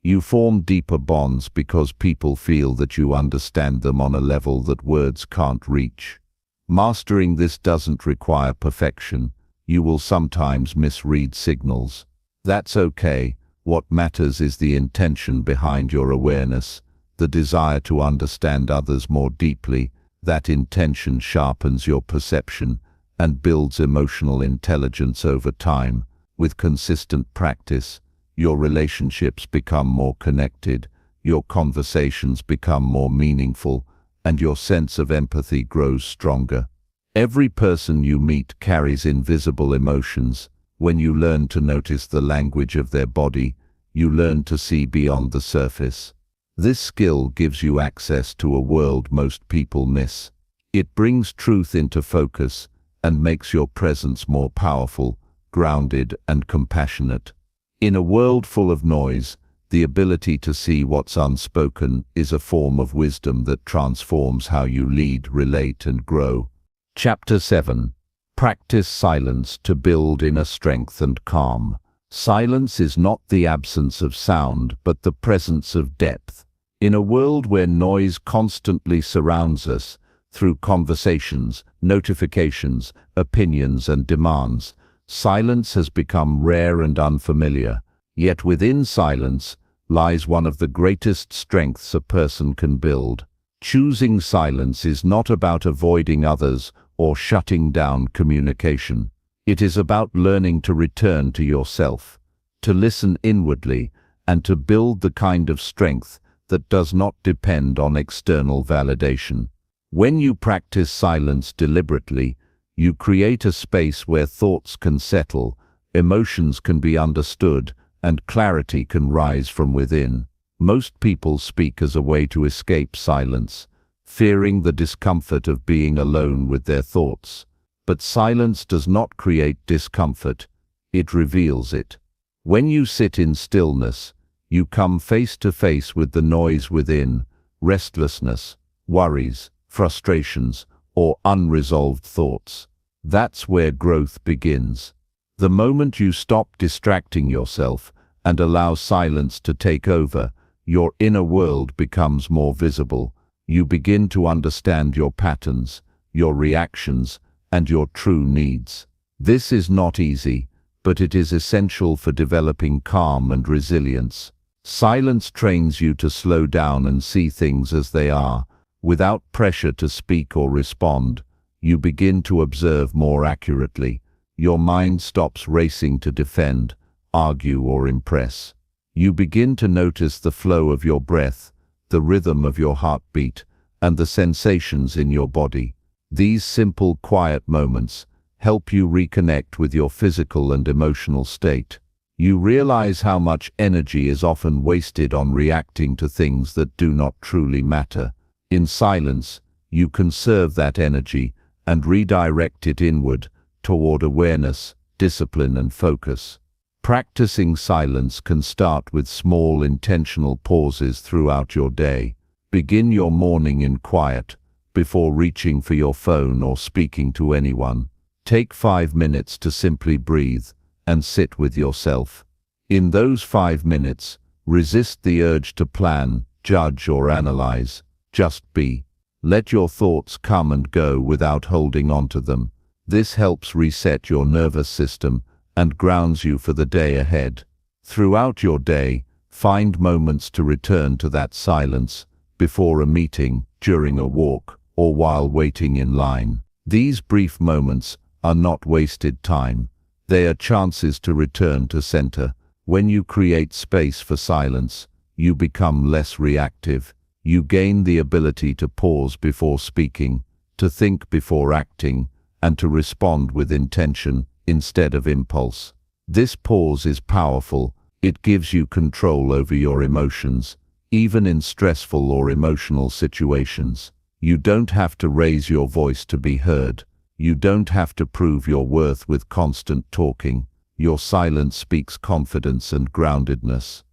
You form deeper bonds because people feel that you understand them on a level that words can't reach. Mastering this doesn't require perfection. You will sometimes misread signals. That's okay. What matters is the intention behind your awareness, the desire to understand others more deeply. That intention sharpens your perception and builds emotional intelligence over time. With consistent practice, your relationships become more connected, your conversations become more meaningful, and your sense of empathy grows stronger. Every person you meet carries invisible emotions. When you learn to notice the language of their body, you learn to see beyond the surface. This skill gives you access to a world most people miss. It brings truth into focus and makes your presence more powerful, grounded, and compassionate. In a world full of noise, the ability to see what's unspoken is a form of wisdom that transforms how you lead, relate, and grow. Chapter 7. Practice silence to build inner strength and calm. Silence is not the absence of sound, but the presence of depth. In a world where noise constantly surrounds us, through conversations, notifications, opinions, and demands, silence has become rare and unfamiliar. Yet within silence lies one of the greatest strengths a person can build. Choosing silence is not about avoiding others or shutting down communication. It is about learning to return to yourself, to listen inwardly, and to build the kind of strength that does not depend on external validation. When you practice silence deliberately, you create a space where thoughts can settle, emotions can be understood, and clarity can rise from within. Most people speak as a way to escape silence, fearing the discomfort of being alone with their thoughts. But silence does not create discomfort, it reveals it. When you sit in stillness, you come face to face with the noise within, restlessness, worries, frustrations, or unresolved thoughts. That's where growth begins. The moment you stop distracting yourself and allow silence to take over, your inner world becomes more visible. You begin to understand your patterns, your reactions, and your true needs. This is not easy, but it is essential for developing calm and resilience. Silence trains you to slow down and see things as they are. Without pressure to speak or respond, you begin to observe more accurately. Your mind stops racing to defend, argue, or impress. You begin to notice the flow of your breath, the rhythm of your heartbeat, and the sensations in your body. These simple, quiet moments help you reconnect with your physical and emotional state. You realize how much energy is often wasted on reacting to things that do not truly matter. In silence, you conserve that energy and redirect it inward, toward awareness, discipline, and focus. Practicing silence can start with small intentional pauses throughout your day. Begin your morning in quiet, before reaching for your phone or speaking to anyone. Take 5 minutes to simply breathe and sit with yourself. In those 5 minutes, resist the urge to plan, judge, or analyze. Just be. Let your thoughts come and go without holding on to them. This helps reset your nervous system and grounds you for the day ahead. Throughout your day, find moments to return to that silence, before a meeting, during a walk, or while waiting in line. These brief moments are not wasted time. They are chances to return to center. When you create space for silence, you become less reactive. You gain the ability to pause before speaking, to think before acting, and to respond with intention instead of impulse. This pause is powerful. It gives you control over your emotions, even in stressful or emotional situations. You don't have to raise your voice to be heard. You don't have to prove your worth with constant talking. Your silence speaks confidence and groundedness.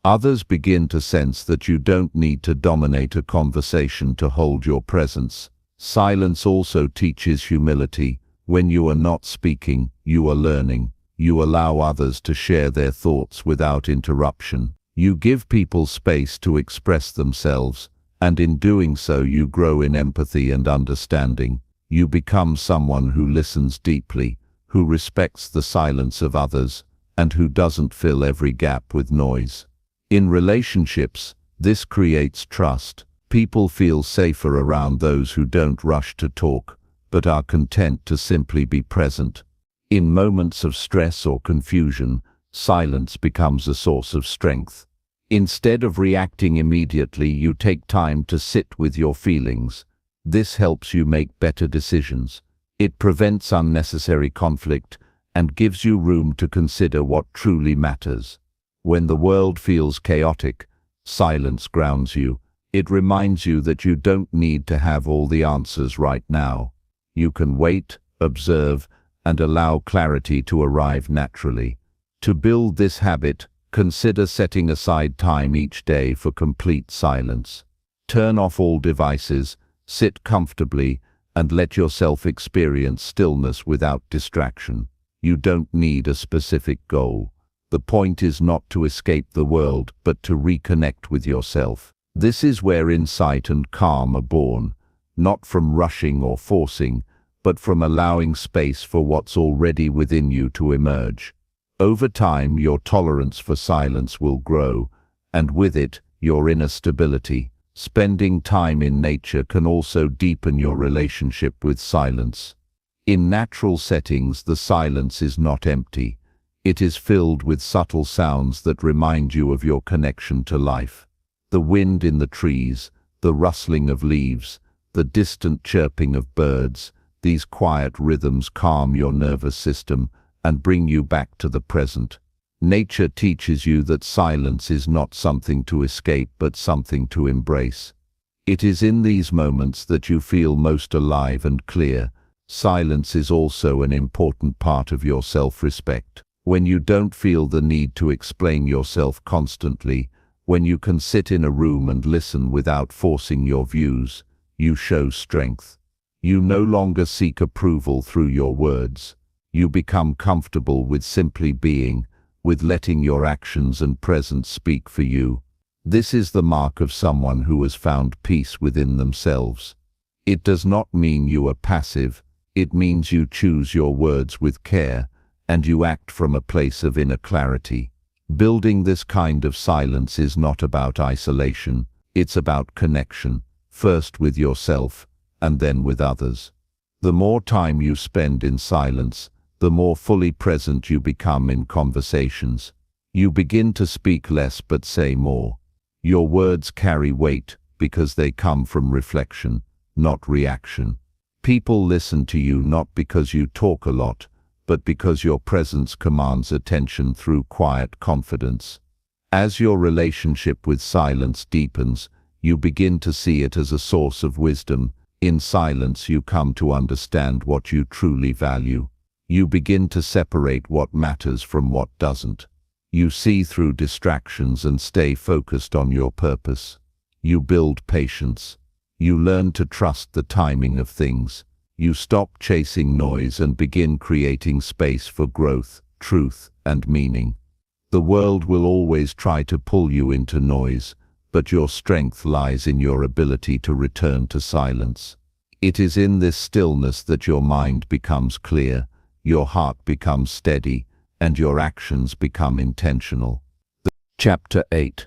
Others begin to sense that you don't need to dominate a conversation to hold your presence. Silence also teaches humility. When you are not speaking, you are learning. You allow others to share their thoughts without interruption. You give people space to express themselves, and in doing so you grow in empathy and understanding. You become someone who listens deeply, who respects the silence of others, and who doesn't fill every gap with noise. In relationships, this creates trust. People feel safer around those who don't rush to talk, but are content to simply be present. In moments of stress or confusion, silence becomes a source of strength. Instead of reacting immediately, you take time to sit with your feelings. This helps you make better decisions. It prevents unnecessary conflict and gives you room to consider what truly matters. When the world feels chaotic, silence grounds you. It reminds you that you don't need to have all the answers right now. You can wait, observe, and allow clarity to arrive naturally. To build this habit, consider setting aside time each day for complete silence. Turn off all devices, sit comfortably, and let yourself experience stillness without distraction. You don't need a specific goal. The point is not to escape the world, but to reconnect with yourself. This is where insight and calm are born, not from rushing or forcing, but from allowing space for what's already within you to emerge. Over time, your tolerance for silence will grow, and with it, your inner stability. Spending time in nature can also deepen your relationship with silence. In natural settings, the silence is not empty. It is filled with subtle sounds that remind you of your connection to life. The wind in the trees, the rustling of leaves, the distant chirping of birds, these quiet rhythms calm your nervous system and bring you back to the present. Nature teaches you that silence is not something to escape but something to embrace. It is in these moments that you feel most alive and clear. Silence is also an important part of your self-respect. When you don't feel the need to explain yourself constantly, when you can sit in a room and listen without forcing your views, you show strength. You no longer seek approval through your words. You become comfortable with simply being, with letting your actions and presence speak for you. This is the mark of someone who has found peace within themselves. It does not mean you are passive. It means you choose your words with care, and you act from a place of inner clarity. Building this kind of silence is not about isolation. It's about connection, first with yourself, and then with others. The more time you spend in silence, the more fully present you become in conversations. You begin to speak less but say more. Your words carry weight because they come from reflection, not reaction. People listen to you not because you talk a lot, but because your presence commands attention through quiet confidence. As your relationship with silence deepens, you begin to see it as a source of wisdom. In silence you come to understand what you truly value. You begin to separate what matters from what doesn't. You see through distractions and stay focused on your purpose. You build patience. You learn to trust the timing of things. You stop chasing noise and begin creating space for growth, truth, and meaning. The world will always try to pull you into noise, but your strength lies in your ability to return to silence. It is in this stillness that your mind becomes clear, your heart becomes steady, and your actions become intentional. Chapter 8.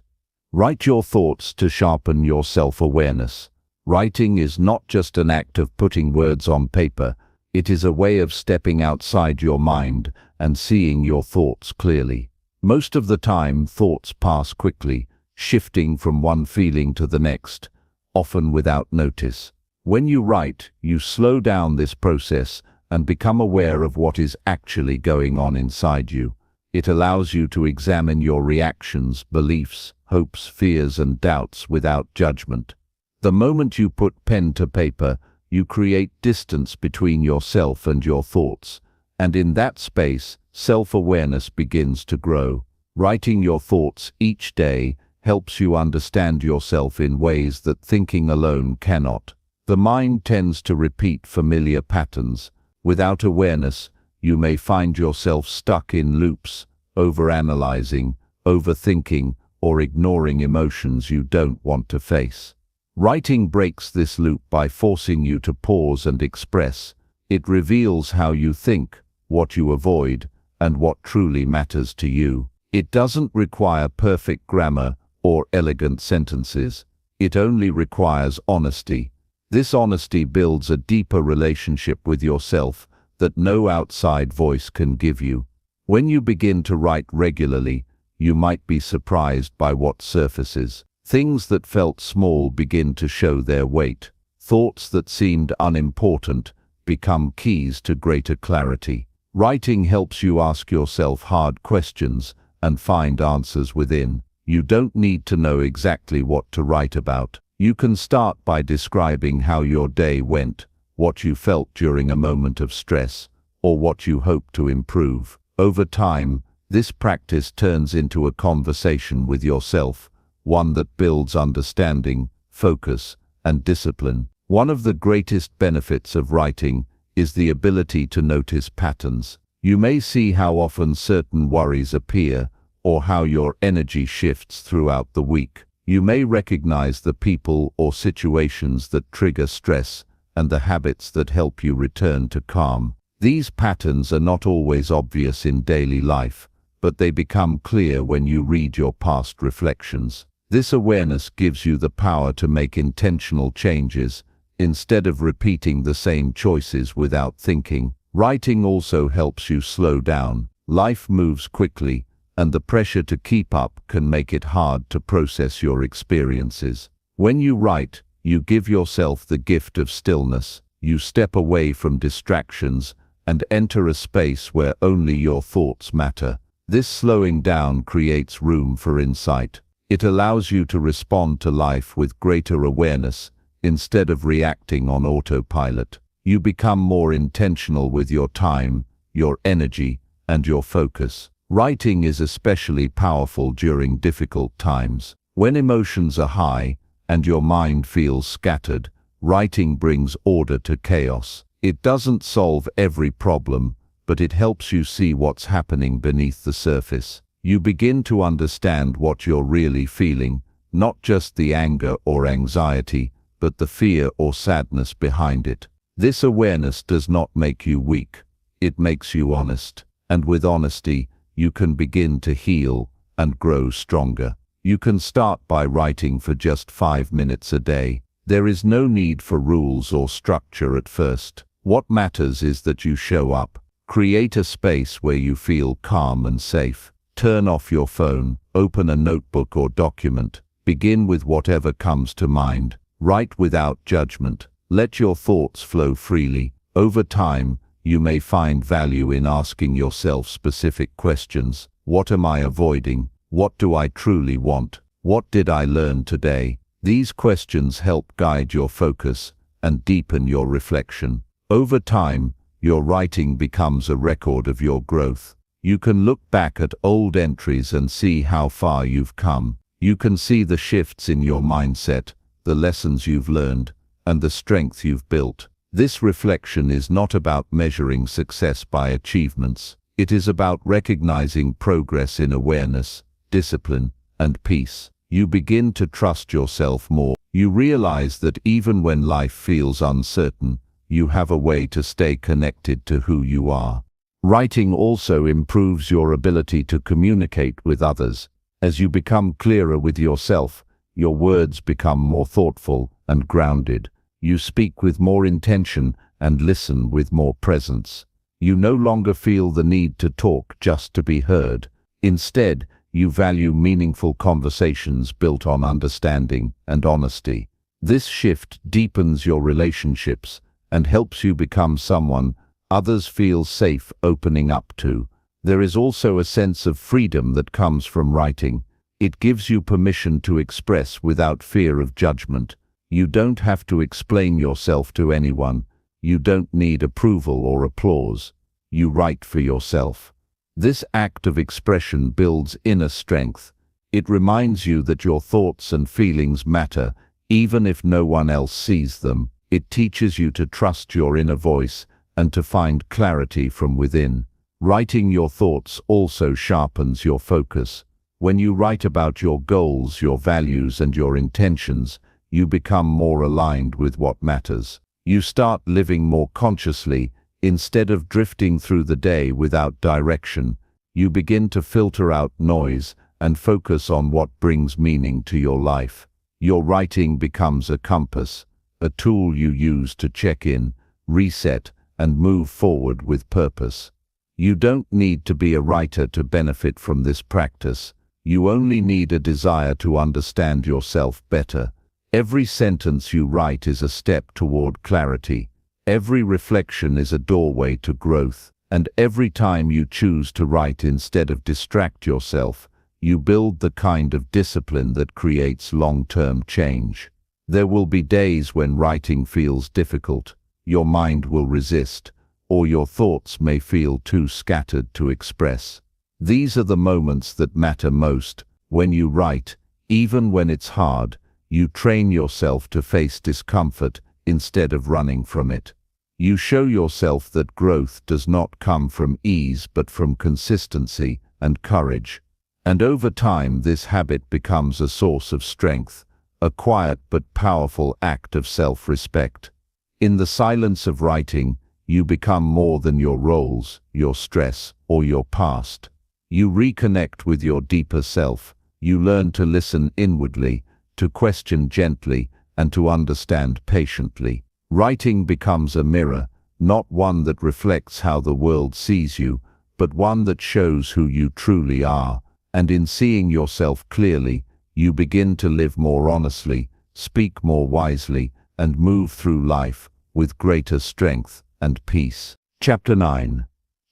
Write your thoughts to sharpen your self-awareness. Writing is not just an act of putting words on paper. It is a way of stepping outside your mind and seeing your thoughts clearly. Most of the time, thoughts pass quickly, shifting from one feeling to the next, often without notice. When you write, you slow down this process and become aware of what is actually going on inside you. It allows you to examine your reactions, beliefs, hopes, fears, and doubts without judgment. The moment you put pen to paper, you create distance between yourself and your thoughts, and in that space, self-awareness begins to grow. Writing your thoughts each day helps you understand yourself in ways that thinking alone cannot. The mind tends to repeat familiar patterns. Without awareness, you may find yourself stuck in loops, overanalyzing, overthinking, or ignoring emotions you don't want to face. Writing breaks this loop by forcing you to pause and express. It reveals how you think, what you avoid, and what truly matters to you. It doesn't require perfect grammar or elegant sentences. It only requires honesty. This honesty builds a deeper relationship with yourself that no outside voice can give you. When you begin to write regularly, you might be surprised by what surfaces. Things that felt small begin to show their weight. Thoughts that seemed unimportant become keys to greater clarity. Writing helps you ask yourself hard questions and find answers within. You don't need to know exactly what to write about. You can start by describing how your day went, what you felt during a moment of stress, or what you hope to improve. Over time, this practice turns into a conversation with yourself, one that builds understanding, focus, and discipline. One of the greatest benefits of writing is the ability to notice patterns. You may see how often certain worries appear, or how your energy shifts throughout the week. You may recognize the people or situations that trigger stress and the habits that help you return to calm. These patterns are not always obvious in daily life, but they become clear when you read your past reflections. This awareness gives you the power to make intentional changes, instead of repeating the same choices without thinking. Writing also helps you slow down. Life moves quickly, and the pressure to keep up can make it hard to process your experiences. When you write, you give yourself the gift of stillness. You step away from distractions and enter a space where only your thoughts matter. This slowing down creates room for insight. It allows you to respond to life with greater awareness instead of reacting on autopilot. You become more intentional with your time, your energy, and your focus. Writing is especially powerful during difficult times. When emotions are high and your mind feels scattered, writing brings order to chaos. It doesn't solve every problem, but it helps you see what's happening beneath the surface. You begin to understand what you're really feeling, not just the anger or anxiety, but the fear or sadness behind it. This awareness does not make you weak. It makes you honest. And with honesty, you can begin to heal and grow stronger. You can start by writing for just 5 minutes a day. There is no need for rules or structure at first. What matters is that you show up. Create a space where you feel calm and safe. Turn off your phone, open a notebook or document. Begin with whatever comes to mind. Write without judgment. Let your thoughts flow freely. Over time, you may find value in asking yourself specific questions. What am I avoiding? What do I truly want? What did I learn today? These questions help guide your focus and deepen your reflection. Over time, your writing becomes a record of your growth. You can look back at old entries and see how far you've come. You can see the shifts in your mindset, the lessons you've learned, and the strength you've built. This reflection is not about measuring success by achievements. It is about recognizing progress in awareness, discipline, and peace. You begin to trust yourself more. You realize that even when life feels uncertain, you have a way to stay connected to who you are. Writing also improves your ability to communicate with others. As you become clearer with yourself, your words become more thoughtful and grounded. You speak with more intention and listen with more presence. You no longer feel the need to talk just to be heard. Instead, you value meaningful conversations built on understanding and honesty. This shift deepens your relationships and helps you become someone others feel safe opening up to. There is also a sense of freedom that comes from writing. It gives you permission to express without fear of judgment. You don't have to explain yourself to anyone. You don't need approval or applause. You write for yourself. This act of expression builds inner strength. It reminds you that your thoughts and feelings matter, even if no one else sees them. It teaches you to trust your inner voice and to find clarity from within. Writing your thoughts also sharpens your focus. When you write about your goals, your values, and your intentions, you become more aligned with what matters. You start living more consciously. Instead of drifting through the day without direction, you begin to filter out noise and focus on what brings meaning to your life. Your writing becomes a compass, a tool you use to check in, reset, and move forward with purpose. You don't need to be a writer to benefit from this practice. You only need a desire to understand yourself better. Every sentence you write is a step toward clarity. Every reflection is a doorway to growth. And every time you choose to write instead of distract yourself, you build the kind of discipline that creates long-term change. There will be days when writing feels difficult, your mind will resist, or your thoughts may feel too scattered to express. These are the moments that matter most. When you write, even when it's hard, you train yourself to face discomfort instead of running from it. You show yourself that growth does not come from ease but from consistency and courage. And over time this habit becomes a source of strength, a quiet but powerful act of self-respect. In the silence of writing, you become more than your roles, your stress, or your past. You reconnect with your deeper self. You learn to listen inwardly, to question gently, and to understand patiently. Writing becomes a mirror, not one that reflects how the world sees you, but one that shows who you truly are. And in seeing yourself clearly, you begin to live more honestly, speak more wisely, and move through life with greater strength and peace. Chapter 9.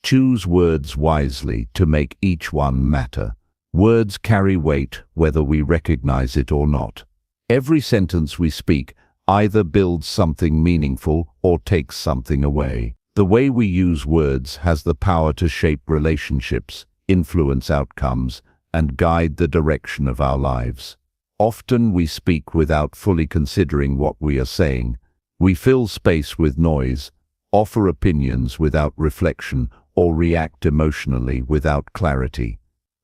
Choose words wisely to make each one matter. Words carry weight whether we recognize it or not. Every sentence we speak either builds something meaningful or takes something away. The way we use words has the power to shape relationships, influence outcomes, and guide the direction of our lives. Often we speak without fully considering what we are saying. We fill space with noise, offer opinions without reflection, or react emotionally without clarity.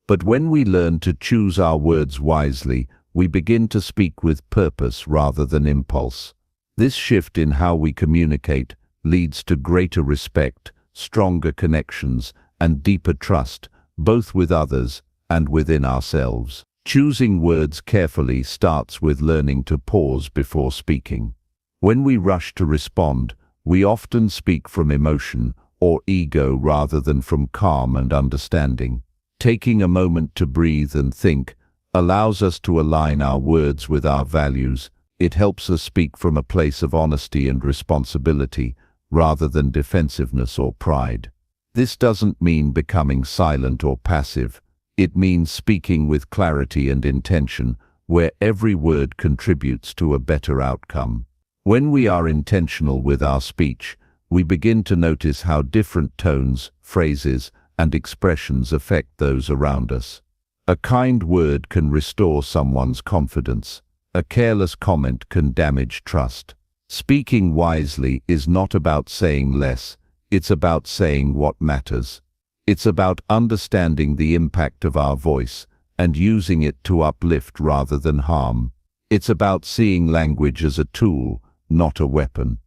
But when we learn to choose our words wisely, we begin to speak with purpose rather than impulse. This shift in how we communicate leads to greater respect, stronger connections, and deeper trust, both with others and within ourselves. Choosing words carefully starts with learning to pause before speaking. When we rush to respond, we often speak from emotion or ego rather than from calm and understanding. Taking a moment to breathe and think allows us to align our words with our values. It helps us speak from a place of honesty and responsibility rather than defensiveness or pride. This doesn't mean becoming silent or passive. It means speaking with clarity and intention, where every word contributes to a better outcome. When we are intentional with our speech, we begin to notice how different tones, phrases, and expressions affect those around us. A kind word can restore someone's confidence. A careless comment can damage trust. Speaking wisely is not about saying less, it's about saying what matters. It's about understanding the impact of our voice and using it to uplift rather than harm. It's about seeing language as a tool, not a weapon.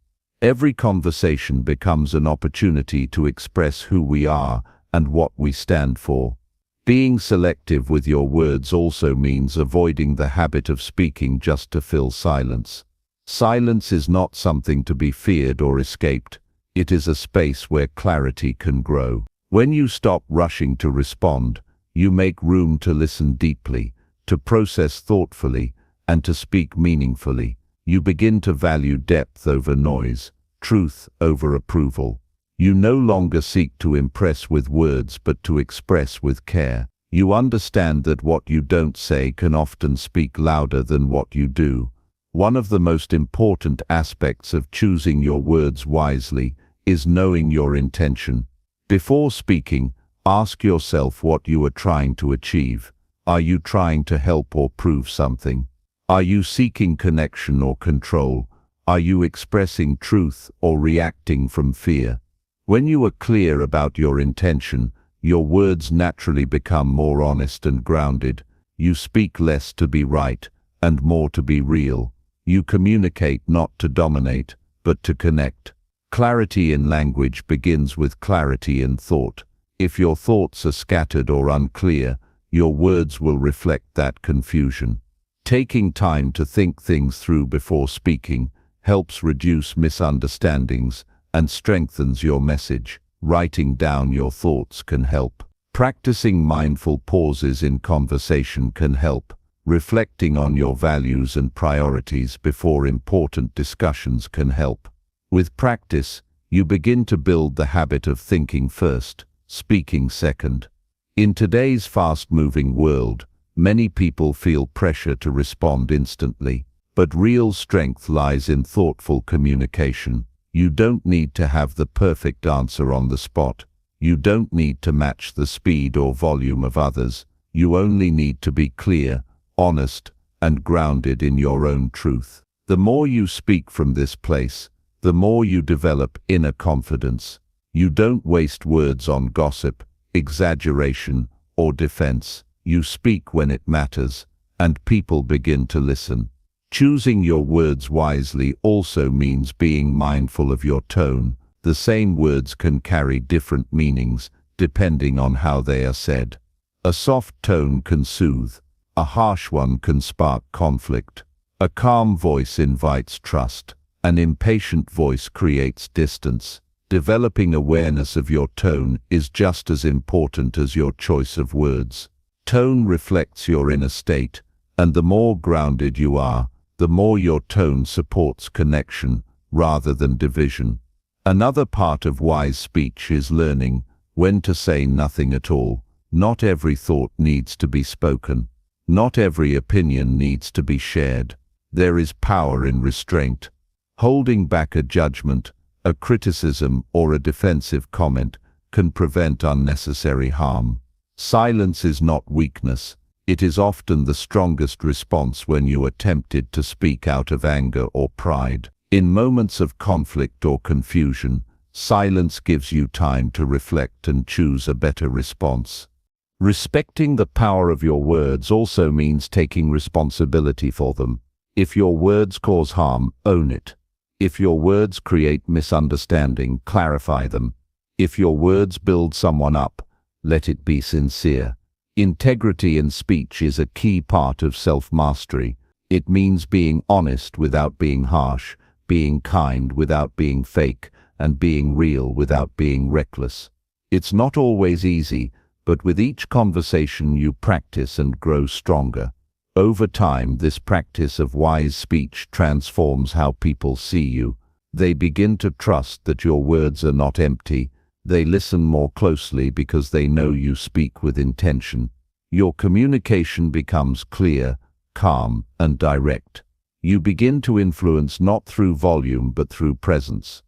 Every conversation becomes an opportunity to express who we are and what we stand for. Being selective with your words also means avoiding the habit of speaking just to fill silence. Silence is not something to be feared or escaped. It is a space where clarity can grow. When you stop rushing to respond, you make room to listen deeply, to process thoughtfully, and to speak meaningfully. You begin to value depth over noise, truth over approval. You no longer seek to impress with words but to express with care. You understand that what you don't say can often speak louder than what you do. One of the most important aspects of choosing your words wisely is knowing your intention. Before speaking, ask yourself what you are trying to achieve. Are you trying to help or prove something? Are you seeking connection or control? Are you expressing truth or reacting from fear? When you are clear about your intention, Your words naturally become more honest and grounded. You speak less to be right and more to be real. You communicate not to dominate, but to connect. Clarity in language begins with clarity in thought. If your thoughts are scattered or unclear, your words will reflect that confusion. Taking time to think things through before speaking helps reduce misunderstandings and strengthens your message. Writing down your thoughts can help. Practicing mindful pauses in conversation can help. Reflecting on your values and priorities before important discussions can help. With practice, you begin to build the habit of thinking first, speaking second. In today's fast-moving world, many people feel pressure to respond instantly, but real strength lies in thoughtful communication. You don't need to have the perfect answer on the spot. You don't need to match the speed or volume of others. You only need to be clear, honest, and grounded in your own truth. The more you speak from this place, the more you develop inner confidence. You don't waste words on gossip, exaggeration, or defense. You speak when it matters, and people begin to listen. Choosing your words wisely also means being mindful of your tone. The same words can carry different meanings, depending on how they are said. A soft tone can soothe. A harsh one can spark conflict. A calm voice invites trust. An impatient voice creates distance. Developing awareness of your tone is just as important as your choice of words. Tone reflects your inner state, and the more grounded you are, the more your tone supports connection rather than division. Another part of wise speech is learning when to say nothing at all. Not every thought needs to be spoken. Not every opinion needs to be shared. There is power in restraint. Holding back a judgment, a criticism, or a defensive comment can prevent unnecessary harm. Silence is not weakness. It is often the strongest response when you are tempted to speak out of anger or pride. In moments of conflict or confusion, silence gives you time to reflect and choose a better response. Respecting the power of your words also means taking responsibility for them. If your words cause harm, own it. If your words create misunderstanding, clarify them. If your words build someone up, let it be sincere. Integrity in speech is a key part of self-mastery. It means being honest without being harsh, being kind without being fake, and being real without being reckless. It's not always easy, but with each conversation you practice and grow stronger. Over time, this practice of wise speech transforms how people see you. They begin to trust that your words are not empty. They listen more closely because they know you speak with intention. Your communication becomes clear, calm, and direct. You begin to influence not through volume but through presence.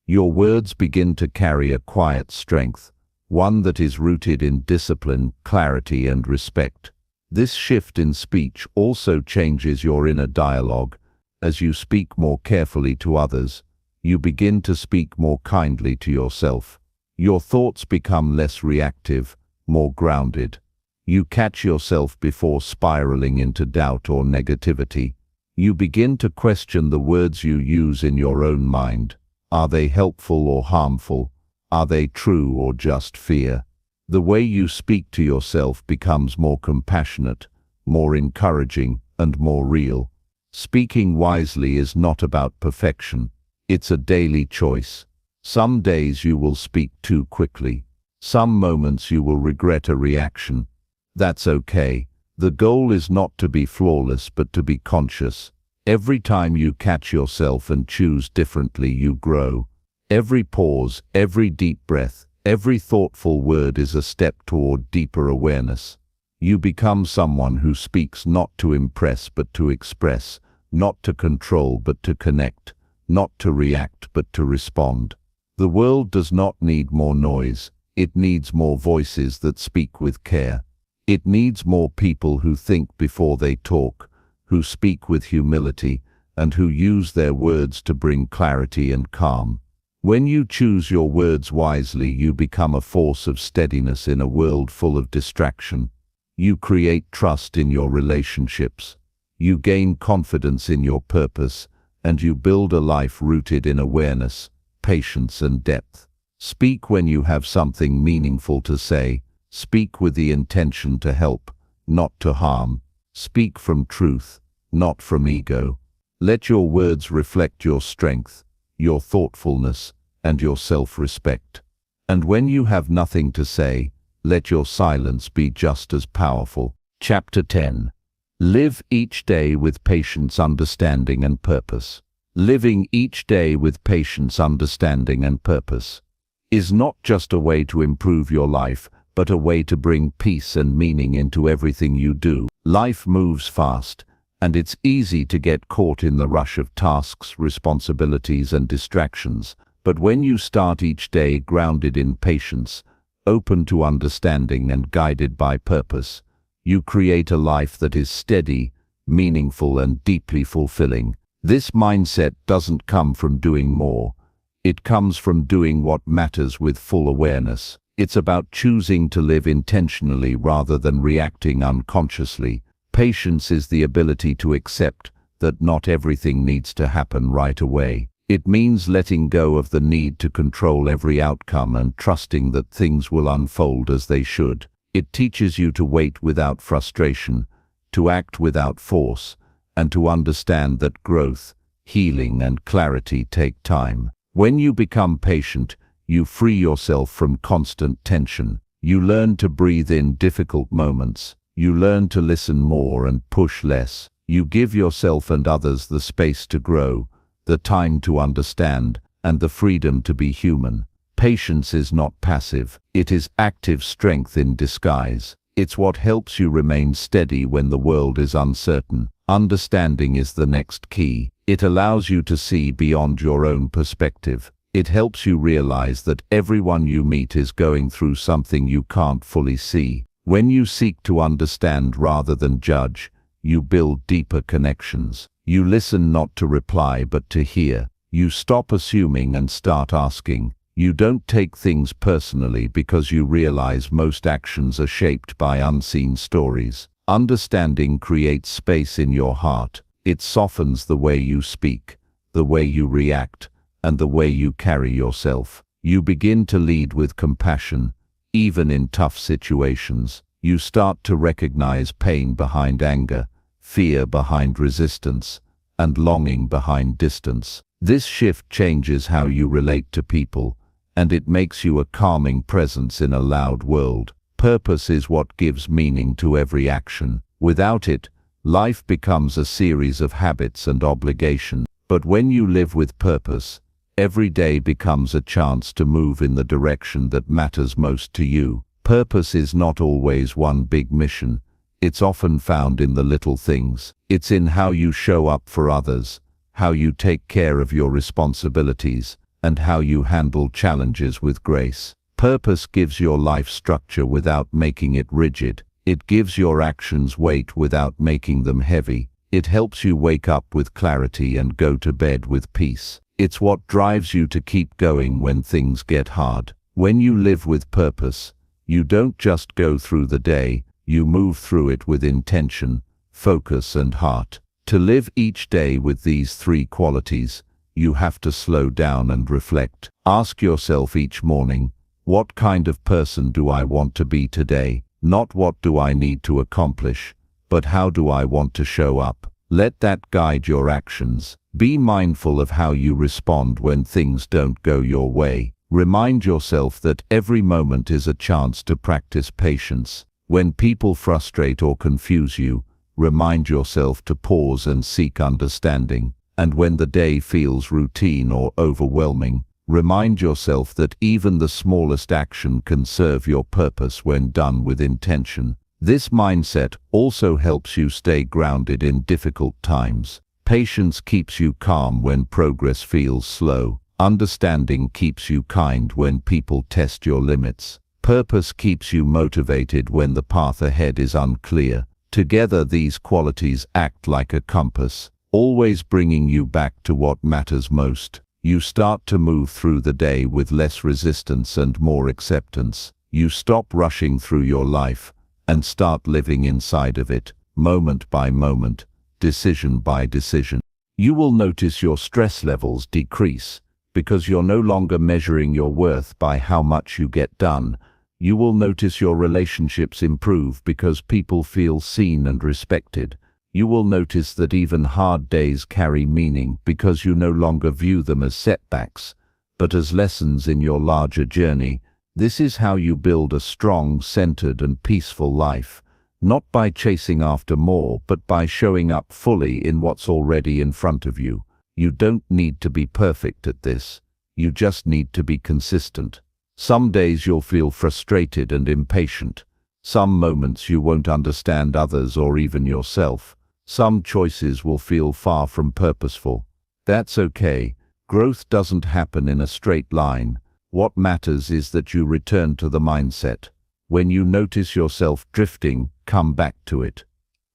Your words begin to carry a quiet strength, one that is rooted in discipline, clarity, and respect. This shift in speech also changes your inner dialogue. As you speak more carefully to others, you begin to speak more kindly to yourself. Your thoughts become less reactive, more grounded. You catch yourself before spiraling into doubt or negativity. You begin to question the words you use in your own mind. Are they helpful or harmful? Are they true or just fear? The way you speak to yourself becomes more compassionate, more encouraging, and more real. Speaking wisely is not about perfection. It's a daily choice. Some days you will speak too quickly. Some moments you will regret a reaction. That's okay. The goal is not to be flawless but to be conscious. Every time you catch yourself and choose differently, you grow. Every pause, every deep breath, every thoughtful word is a step toward deeper awareness. You become someone who speaks not to impress but to express, not to control but to connect, not to react but to respond. The world does not need more noise. It needs more voices that speak with care. It needs more people who think before they talk, who speak with humility, and who use their words to bring clarity and calm. When you choose your words wisely, you become a force of steadiness in a world full of distraction. You create trust in your relationships. You gain confidence in your purpose, and you build a life rooted in awareness, patience, and depth. Speak when you have something meaningful to say. Speak with the intention to help, not to harm. Speak from truth, not from ego. Let your words reflect your strength, your thoughtfulness, and your self-respect. And when you have nothing to say, let your silence be just as powerful. Chapter 10. Live each day with patience, understanding, and purpose. Living each day with patience, understanding, and purpose is not just a way to improve your life, but a way to bring peace and meaning into everything you do. Life moves fast, and it's easy to get caught in the rush of tasks, responsibilities, and distractions. But when you start each day grounded in patience, open to understanding, and guided by purpose, you create a life that is steady, meaningful, and deeply fulfilling. This mindset doesn't come from doing more. It comes from doing what matters with full awareness. It's about choosing to live intentionally rather than reacting unconsciously. Patience is the ability to accept that not everything needs to happen right away. It means letting go of the need to control every outcome and trusting that things will unfold as they should. It teaches you to wait without frustration, to act without force, and to understand that growth, healing, and clarity take time. When you become patient, you free yourself from constant tension. You learn to breathe in difficult moments. You learn to listen more and push less. You give yourself and others the space to grow, the time to understand, and the freedom to be human. Patience is not passive. It is active strength in disguise. It's what helps you remain steady when the world is uncertain. Understanding is the next key. It allows you to see beyond your own perspective. It helps you realize that everyone you meet is going through something you can't fully see. When you seek to understand rather than judge, you build deeper connections. You listen not to reply but to hear. You stop assuming and start asking. You don't take things personally because you realize most actions are shaped by unseen stories. Understanding creates space in your heart. It softens the way you speak, the way you react, and the way you carry yourself. You begin to lead with compassion, even in tough situations. You start to recognize pain behind anger, fear behind resistance, and longing behind distance. This shift changes how you relate to people, and it makes you a calming presence in a loud world. Purpose is what gives meaning to every action. Without it, life becomes a series of habits and obligations. But when you live with purpose, every day becomes a chance to move in the direction that matters most to you. Purpose is not always one big mission. It's often found in the little things. It's in how you show up for others, how you take care of your responsibilities, and how you handle challenges with grace. Purpose gives your life structure without making it rigid. It gives your actions weight without making them heavy. It helps you wake up with clarity and go to bed with peace. It's what drives you to keep going when things get hard. When you live with purpose, you don't just go through the day, you move through it with intention, focus, and heart. To live each day with these three qualities, you have to slow down and reflect. Ask yourself each morning, what kind of person do I want to be today? Not what do I need to accomplish, but how do I want to show up? Let that guide your actions. Be mindful of how you respond when things don't go your way. Remind yourself that every moment is a chance to practice patience. When people frustrate or confuse you, remind yourself to pause and seek understanding. And when the day feels routine or overwhelming, remind yourself that even the smallest action can serve your purpose when done with intention. This mindset also helps you stay grounded in difficult times. Patience keeps you calm when progress feels slow. Understanding keeps you kind when people test your limits. Purpose keeps you motivated when the path ahead is unclear. Together, these qualities act like a compass, always bringing you back to what matters most. You start to move through the day with less resistance and more acceptance. You stop rushing through your life and start living inside of it, moment by moment, decision by decision. You will notice your stress levels decrease because you're no longer measuring your worth by how much you get done. You will notice your relationships improve because people feel seen and respected. You will notice that even hard days carry meaning because you no longer view them as setbacks, but as lessons in your larger journey. This is how you build a strong, centered, and peaceful life, not by chasing after more, but by showing up fully in what's already in front of you. You don't need to be perfect at this. You just need to be consistent. Some days you'll feel frustrated and impatient. Some moments you won't understand others or even yourself. Some choices will feel far from purposeful. That's okay. Growth doesn't happen in a straight line. What matters is that you return to the mindset. When you notice yourself drifting, come back to it.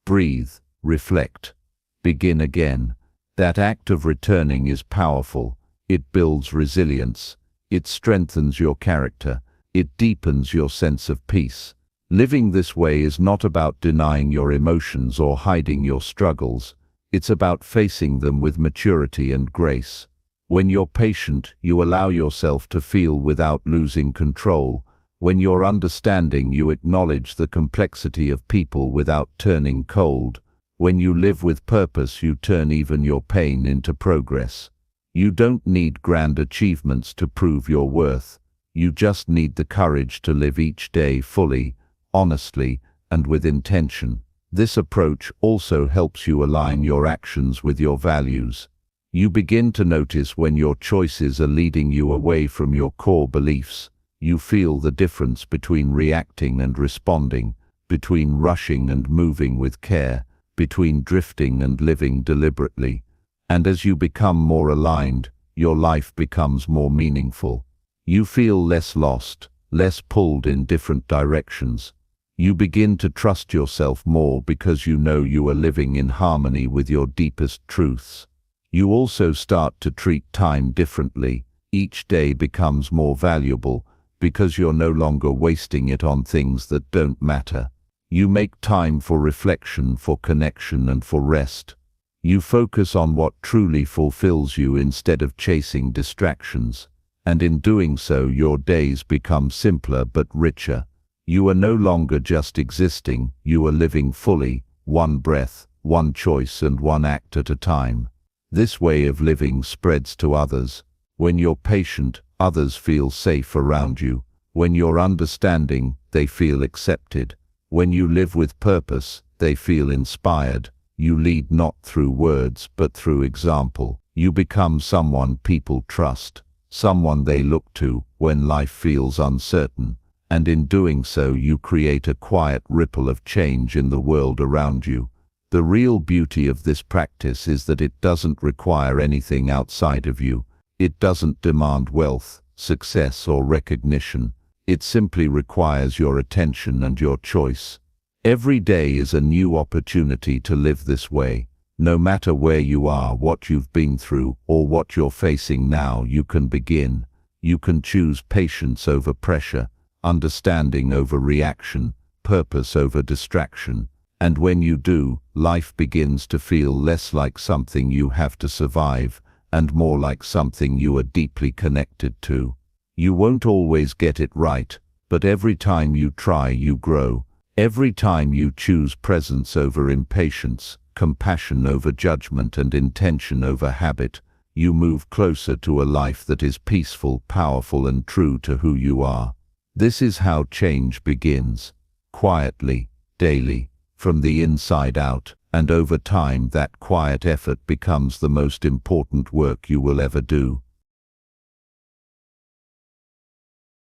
Breathe, reflect, begin again. That act of returning is powerful. It builds resilience. It strengthens your character. It deepens your sense of peace. Living this way is not about denying your emotions or hiding your struggles. It's about facing them with maturity and grace. When you're patient, you allow yourself to feel without losing control. When you're understanding, you acknowledge the complexity of people without turning cold. When you live with purpose, you turn even your pain into progress. You don't need grand achievements to prove your worth. You just need the courage to live each day fully, honestly, and with intention. This approach also helps you align your actions with your values. You begin to notice when your choices are leading you away from your core beliefs. You feel the difference between reacting and responding, between rushing and moving with care, between drifting and living deliberately. And as you become more aligned, your life becomes more meaningful. You feel less lost, less pulled in different directions. You begin to trust yourself more because you know you are living in harmony with your deepest truths. You also start to treat time differently. Each day becomes more valuable because you're no longer wasting it on things that don't matter. You make time for reflection, for connection, and for rest. You focus on what truly fulfills you instead of chasing distractions. And in doing so, your days become simpler but richer. You are no longer just existing, you are living fully, one breath, one choice, and one act at a time. This way of living spreads to others. When you're patient, others feel safe around you. When you're understanding, they feel accepted. When you live with purpose, they feel inspired. You lead not through words, but through example. You become someone people trust, someone they look to when life feels uncertain. And in doing so, you create a quiet ripple of change in the world around you. The real beauty of this practice is that it doesn't require anything outside of you. It doesn't demand wealth, success, or recognition. It simply requires your attention and your choice. Every day is a new opportunity to live this way. No matter where you are, what you've been through, or what you're facing now, you can begin. You can choose patience over pressure, understanding over reaction, purpose over distraction. And when you do, life begins to feel less like something you have to survive, and more like something you are deeply connected to. You won't always get it right, but every time you try, you grow. Every time you choose presence over impatience, compassion over judgment, and intention over habit, you move closer to a life that is peaceful, powerful, and true to who you are. This is how change begins, quietly, daily, from the inside out, and over time that quiet effort becomes the most important work you will ever do.